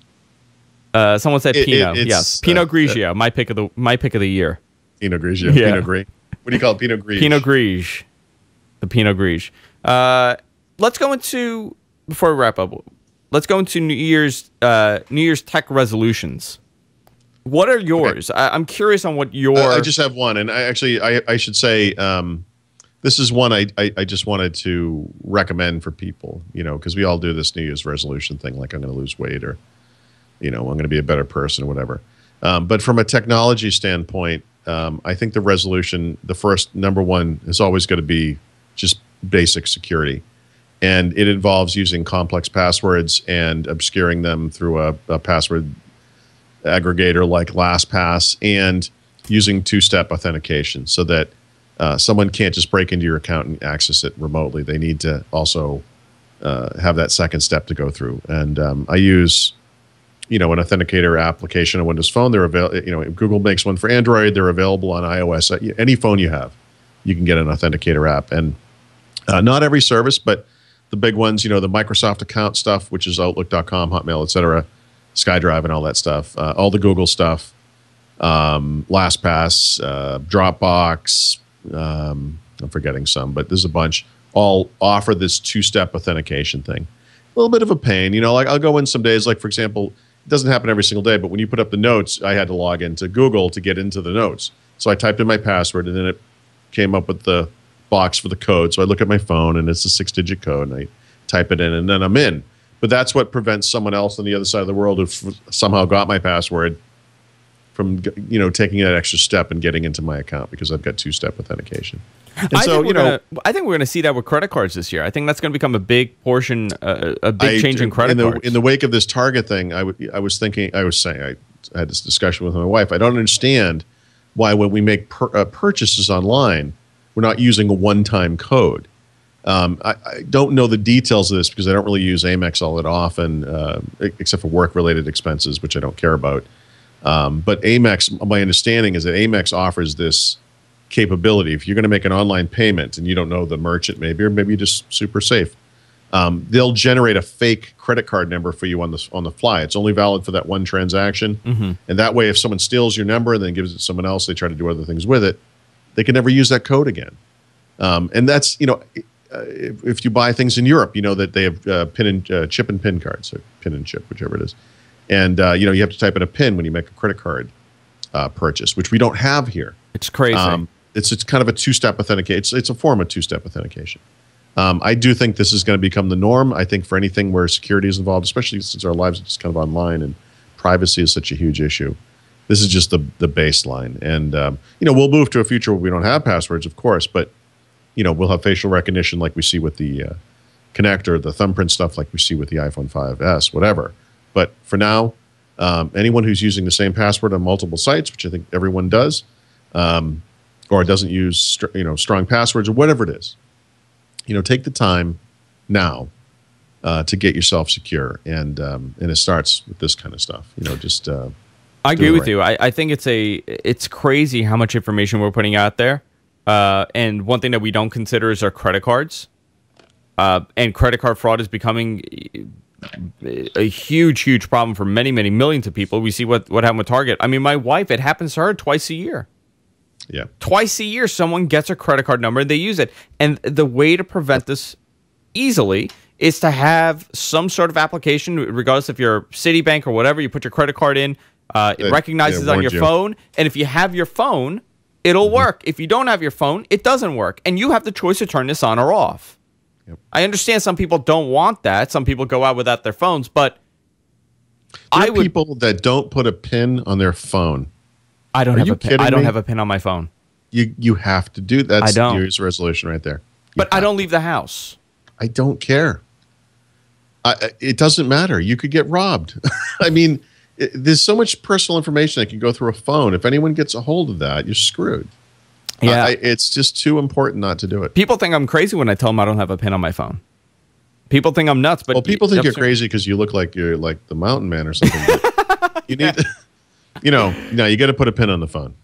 Someone said Pinot. Yes, Pinot Grigio. My pick of the year. Pinot Grigio. Yeah. Pinot Gris. What do you call it? Pinot Gris. Pinot Gris. The Pinot Gris. Let's go into, before we wrap up, let's go into New Year's tech resolutions. What are yours? Okay. I'm curious on what your... I just have one, and I should say this is one I just wanted to recommend for people, because we all do this New Year's resolution thing, like I'm going to lose weight or, I'm going to be a better person or whatever. But from a technology standpoint, I think the resolution, the first number one, is always going to be just basic security. And it involves using complex passwords and obscuring them through a password aggregator like LastPass, and using two-step authentication so that someone can't just break into your account and access it remotely. They need to also have that second step to go through. And I use... an authenticator application on Windows Phone. They're available. Google makes one for Android. They're available on iOS. Any phone you have, you can get an authenticator app. And not every service, but the big ones. The Microsoft account stuff, which is Outlook.com, Hotmail, etc., SkyDrive, and all that stuff. All the Google stuff. LastPass, Dropbox. I'm forgetting some, but there's a bunch. All offer this two-step authentication thing. A little bit of a pain, like I'll go in some days, like for example, it doesn't happen every single day, but when you put up the notes, I had to log into Google to get into the notes. So I typed in my password, and then it came up with the box for the code. So I look at my phone, and it's a 6-digit code, and I type it in, and then I'm in. But that's what prevents someone else on the other side of the world who somehow got my password from taking that extra step and getting into my account, because I've got two-step authentication. And I think we're gonna see that with credit cards this year. I think that's going to become a big portion, a big change in credit cards. In the wake of this Target thing, I was saying, I had this discussion with my wife. I don't understand why when we make purchases online, we're not using a one-time code. I don't know the details of this because I don't really use Amex all that often, except for work-related expenses, which I don't care about. But Amex, my understanding is that Amex offers this capability. If you're going to make an online payment and you don't know the merchant, maybe, or maybe you're just super safe, they'll generate a fake credit card number for you on the fly. It's only valid for that one transaction, and that way, if someone steals your number and then gives it to someone else, they try to do other things with it, they can never use that code again. And that's if you buy things in Europe, that they have chip and pin cards, or pin and chip, whichever it is, and you have to type in a pin when you make a credit card purchase, which we don't have here. It's crazy. It's kind of a two-step authentication. It's a form of two-step authentication. I do think this is going to become the norm. I think for anything where security is involved, especially since our lives are just kind of online and privacy is such a huge issue, this is just the baseline. And we'll move to a future where we don't have passwords, of course, but we'll have facial recognition like we see with the connector, the thumbprint stuff like we see with the iPhone 5S, whatever. But for now, anyone who's using the same password on multiple sites, which I think everyone does, or doesn't use strong passwords or whatever it is, take the time now to get yourself secure, and it starts with this kind of stuff. I agree with you. I think it's crazy how much information we're putting out there, and one thing that we don't consider is our credit cards, and credit card fraud is becoming a huge problem for many millions of people. We see what happened with Target. I mean, my wife, it happens to her twice a year. Yeah. Twice a year, someone gets a credit card number and they use it. And the way to prevent this easily is to have some sort of application, regardless if you're Citibank or whatever, you put your credit card in, it recognizes on your phone. And if you have your phone, it'll work. If you don't have your phone, it doesn't work. And you have the choice to turn this on or off. Yep. I understand some people don't want that. Some people go out without their phones, but there are people that don't put a PIN on their phone. I don't have a PIN. I don't have a PIN on my phone. You have to do that. That's the New Year's resolution right there. But I don't leave the house. I don't care. It doesn't matter. You could get robbed. I mean, there's so much personal information that can go through a phone. If anyone gets a hold of that, you're screwed. Yeah, it's just too important not to do it. People think I'm crazy when I tell them I don't have a PIN on my phone. People think I'm nuts, but people think you're crazy because you look like you're like the Mountain Man or something. You need, you got to put a PIN on the phone.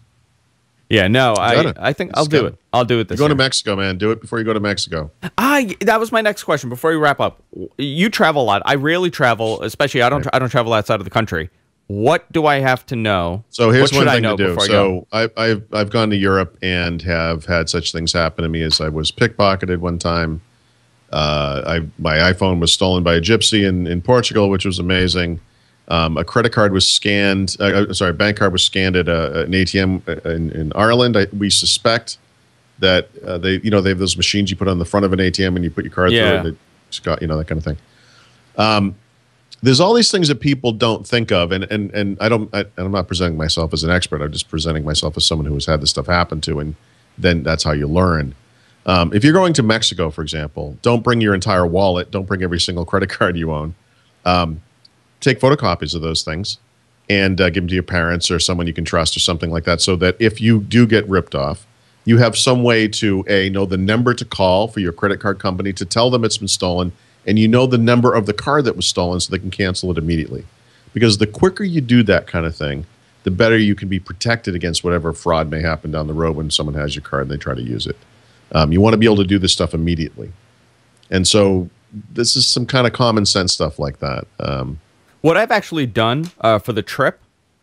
Yeah, no, I think I'll do it. I'll do it this year. Go to Mexico, man. Do it before you go to Mexico. That was my next question. Before we wrap up, you travel a lot. I rarely travel, especially I don't travel outside of the country. What do I have to know? So here's one thing to do. So I've gone to Europe and have had such things happen to me as I was pickpocketed one time. My iPhone was stolen by a gypsy in Portugal, which was amazing. A credit card was scanned. A bank card was scanned at an ATM in Ireland. We suspect that they have those machines you put on the front of an ATM and you put your card through it. They just got that kind of thing. There's all these things that people don't think of, and I'm not presenting myself as an expert. I'm just presenting myself as someone who has had this stuff happen to, and then that's how you learn. If you're going to Mexico, for example, don't bring your entire wallet. Don't bring every single credit card you own. Take photocopies of those things and give them to your parents or someone you can trust or something like that, so that if you do get ripped off, you have some way to know the number to call for your credit card company to tell them it's been stolen, and you know the number of the card that was stolen so they can cancel it immediately. Because the quicker you do that kind of thing, the better you can be protected against whatever fraud may happen down the road when someone has your card and they try to use it. You want to be able to do this stuff immediately. And so this is some kind of common sense stuff like that. What I've actually done for the trip,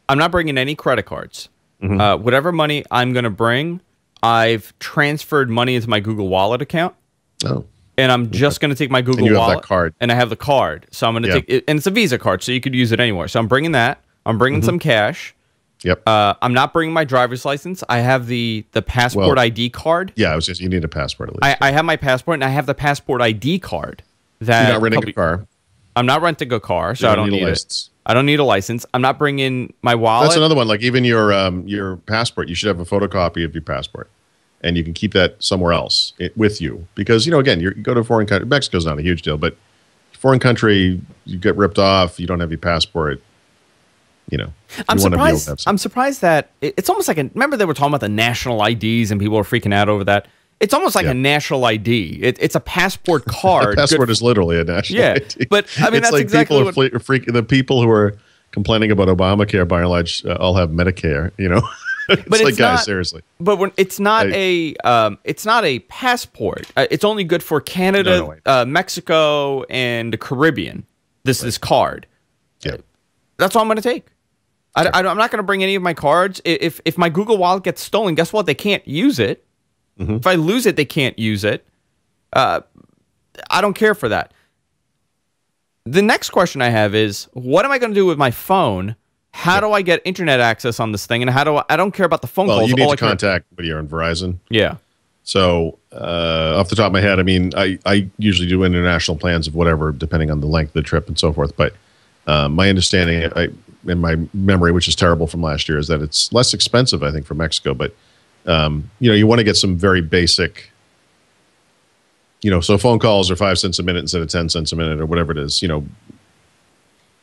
I'm not bringing any credit cards. Whatever money I'm going to bring, I've transferred money into my Google Wallet account. Oh. And I'm just going to take my Google and you Wallet. Have that card. And I have the card. So I'm going to take it. And it's a Visa card, so you could use it anywhere. So I'm bringing that. I'm bringing some cash. Yep. I'm not bringing my driver's license. I have the passport ID card. Yeah, I was just, you need a passport at least. I have my passport, and I have the passport ID card. That You're not renting a car. I'm not renting a car, so I don't need a license. I don't need a license. I'm not bringing my wallet. That's another one. Like even your passport, you should have a photocopy of your passport, and you can keep that somewhere else with you. Because again, you go to a foreign country. Mexico's not a huge deal, but foreign country, you get ripped off. You don't have your passport. I'm surprised that it's almost like remember they were talking about the national IDs and people were freaking out over that. It's almost like a national ID. It's a passport card. A passport is literally a national ID. But I mean, it's that's like exactly people are freaking. The people who are complaining about Obamacare, by and large, all have Medicare. It's like, guys, seriously. But it's not a passport. It's only good for Canada, Mexico, and the Caribbean. This card. Yeah, that's all I'm going to take. I'm not going to bring any of my cards. If my Google Wallet gets stolen, guess what? They can't use it. If I lose it, they can't use it. I don't care for that. The next question I have is, what am I going to do with my phone? How do I get internet access on this thing? And I don't care about the phone calls. Well, you need to contact you're on Verizon. Yeah. So off the top of my head, I mean, I usually do international plans of whatever, depending on the length of the trip and so forth. But my understanding, in my memory, which is terrible from last year, is that it's less expensive, I think, for Mexico. But you want to get some very basic, so phone calls are 5 cents a minute instead of 10 cents a minute or whatever it is,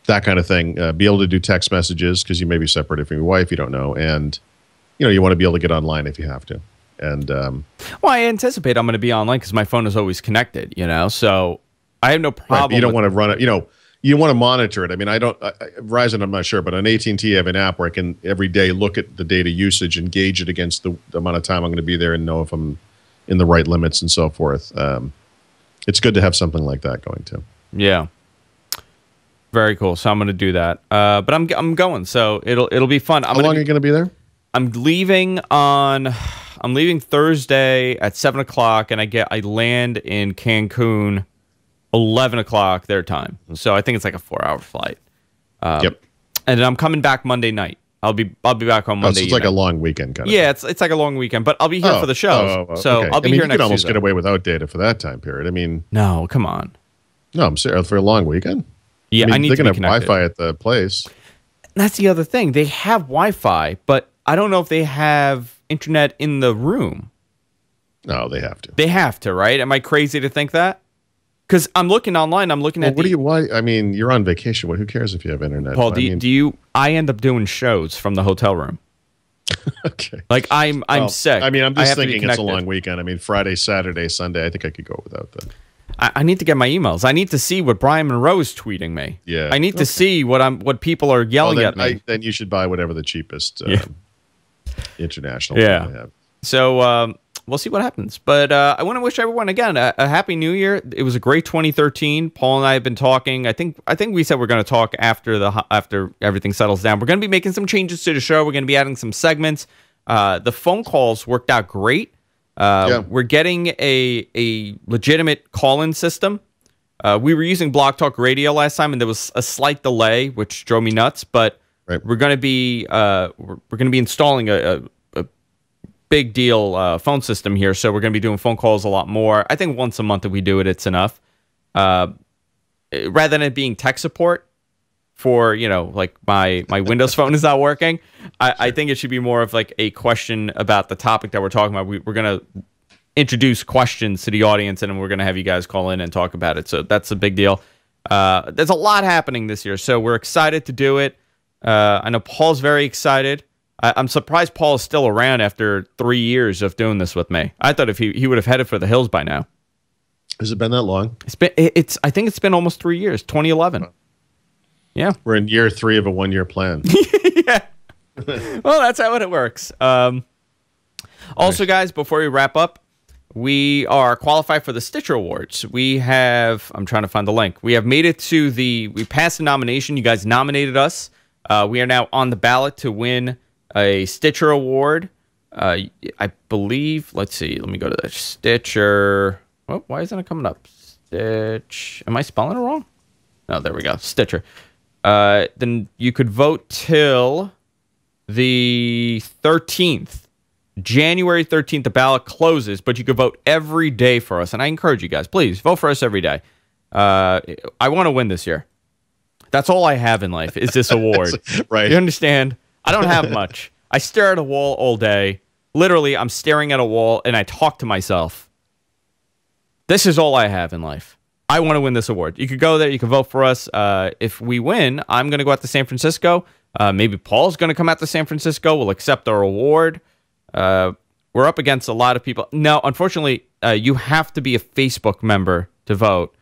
that kind of thing. Be able to do text messages because you may be separated from your wife, you don't know. And, you want to be able to get online if you have to. And well, I anticipate I'm going to be online because my phone is always connected, so I have no problem. Right, you don't want to run it, you want to monitor it. I mean, Verizon, I'm not sure, but on AT&T, I have an app where I can every day look at the data usage and gauge it against the amount of time I'm going to be there and know if I'm in the right limits and so forth. It's good to have something like that going too. Yeah. Very cool. So I'm going to do that. But I'm going, so it'll be fun. How long are you going to be there? I'm leaving Thursday at 7 o'clock, and I land in Cancun 11 o'clock their time. So I think it's like a 4-hour flight. Yep. And then I'm coming back Monday night. I'll be back on Monday. So it's like a long weekend kind of thing. It's like a long weekend, but I'll be here for the show. So I'll be here next Tuesday. You could almost get away without data for that time period. I mean, no, come on. No, I'm serious. For a long weekend. Yeah, I need to be connected. They're going to have Wi-Fi at the place. That's the other thing. They have Wi-Fi, but I don't know if they have internet in the room. No, they have to. They have to, right? Am I crazy to think that? Because I'm looking online. I'm looking at. Why? I mean, you're on vacation. Who cares if you have internet? Paul, I end up doing shows from the hotel room. Okay. Like I'm sick. I mean, I'm just thinking it's a long weekend. I mean, Friday, Saturday, Sunday. I think I could go without that. I need to get my emails. I need to see what Brian Monroe is tweeting me. Yeah. I need to see what people are yelling at me. Then you should buy whatever the cheapest international. Yeah. Have. So we'll see what happens. But I want to wish everyone again a happy New Year. It was a great 2013. Paul and I have been talking. I think we said we're going to talk after everything settles down. We're going to be making some changes to the show. We're going to be adding some segments. The phone calls worked out great. We're getting a legitimate call-in system. We were using Blog Talk Radio last time, and there was a slight delay, which drove me nuts. But we're going to be installing a big deal phone system here, so we're going to be doing phone calls a lot more. I think once a month if we do it, it's enough. Rather than it being tech support for, like my Windows phone is not working, I think it should be more of like a question about the topic that we're talking about. We're going to introduce questions to the audience, and then we're going to have you guys call in and talk about it. So that's a big deal. There's a lot happening this year, so we're excited to do it. I know Paul's very excited. I'm surprised Paul is still around after 3 years of doing this with me. I thought if he would have headed for the hills by now. Has it been that long? I think it's been almost 3 years, 2011. Yeah. We're in year 3 of a 1-year plan. Yeah. Well, that's how it works. Also, guys, before we wrap up, we are qualified for the Stitcher Awards. I'm trying to find the link. We have made it to we passed the nomination. You guys nominated us. We are now on the ballot to win a Stitcher award. I believe. Let's see. Let me go to the Stitcher. Oh, why isn't it coming up? Stitch. Am I spelling it wrong? Oh, there we go. Stitcher. Then you could vote till the 13th. January 13th, the ballot closes, but you could vote every day for us. And I encourage you guys, please vote for us every day. I want to win this year. That's all I have in life is this award. Right. You understand? I don't have much. I stare at a wall all day. Literally, I'm staring at a wall and I talk to myself. This is all I have in life. I want to win this award. You could go there. You can vote for us. If we win, I'm going to go out to San Francisco. Maybe Paul's going to come out to San Francisco. We'll accept our award. We're up against a lot of people. No, unfortunately, you have to be a Facebook member to vote.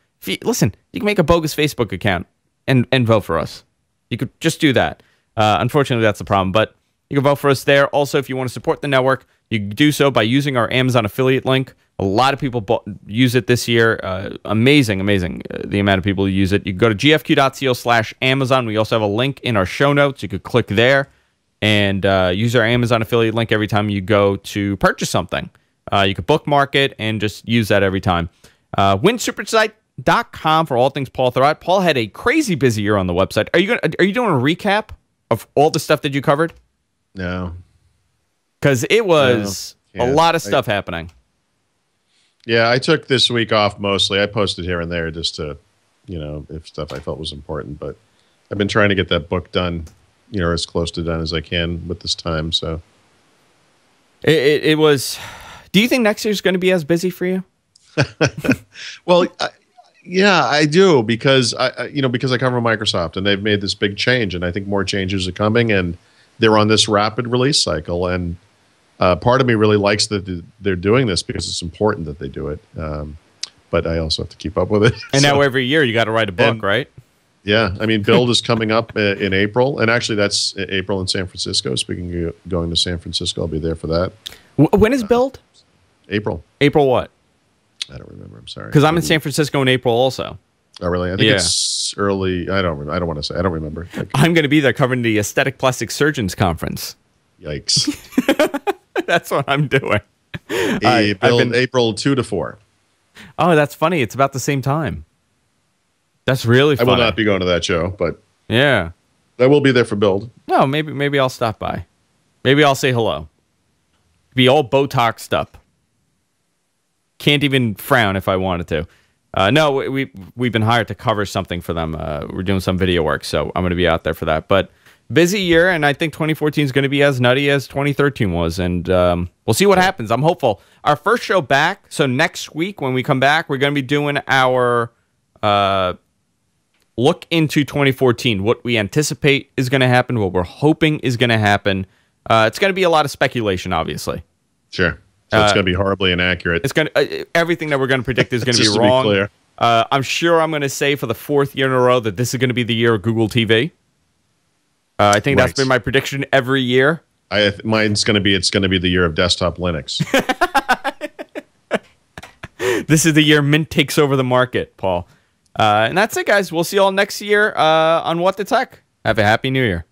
Listen, you can make a bogus Facebook account and vote for us. You could just do that. Unfortunately, that's the problem. But you can vote for us there. Also, if you want to support the network, you can do so by using our Amazon affiliate link. A lot of people use it this year. Amazing the amount of people who use it. You can go to gfq.co/Amazon. We also have a link in our show notes. You could click there and use our Amazon affiliate link every time you go to purchase something. You could bookmark it and just use that every time. WinSupersite.com for all things Paul Thurrott. Paul had a crazy busy year on the website. Are you doing a recap of all the stuff that you covered? No. Because it was a lot of stuff happening. Yeah, I took this week off mostly. I posted here and there just to, if stuff I felt was important. But I've been trying to get that book done, as close to done as I can with this time. So it was. Do you think next year's going to be as busy for you? Well, yeah, I do because because I cover Microsoft and they've made this big change, and I think more changes are coming, and they're on this rapid release cycle, and part of me really likes that they're doing this because it's important that they do it. But I also have to keep up with it. And now every year you got to write a book, right? Yeah, I mean, Build is coming up in April, and actually that's April in San Francisco. Speaking of going to San Francisco, I'll be there for that. When is Build? April. April what? I don't remember. I'm sorry. Because I'm in San Francisco in April also. Oh, really? I think it's early. I don't want to say. I don't remember. I'm going to be there covering the Aesthetic Plastic Surgeons Conference. Yikes. That's what I'm doing. April 2 to 4. Oh, that's funny. It's about the same time. That's really funny. I will not be going to that show, but yeah, I will be there for Build. No, maybe I'll stop by. Maybe I'll say hello. Be all Botoxed up. Can't even frown if I wanted to. No, we've been hired to cover something for them. We're doing some video work, so I'm going to be out there for that. But busy year, and I think 2014 is going to be as nutty as 2013 was, and we'll see what happens. I'm hopeful. Our first show back, so next week when we come back, we're going to be doing our look into 2014, what we anticipate is going to happen, what we're hoping is going to happen. It's going to be a lot of speculation, obviously. Sure. So it's going to be horribly inaccurate. It's going to everything that we're going to predict is going to be wrong. Be clear. I'm sure I'm going to say for the 4th year in a row that this is going to be the year of Google TV. I think that's been my prediction every year. Mine's going to be it's going to be the year of desktop Linux. This is the year Mint takes over the market, Paul. And that's it, guys. We'll see you all next year on What the Tech. Have a happy New Year.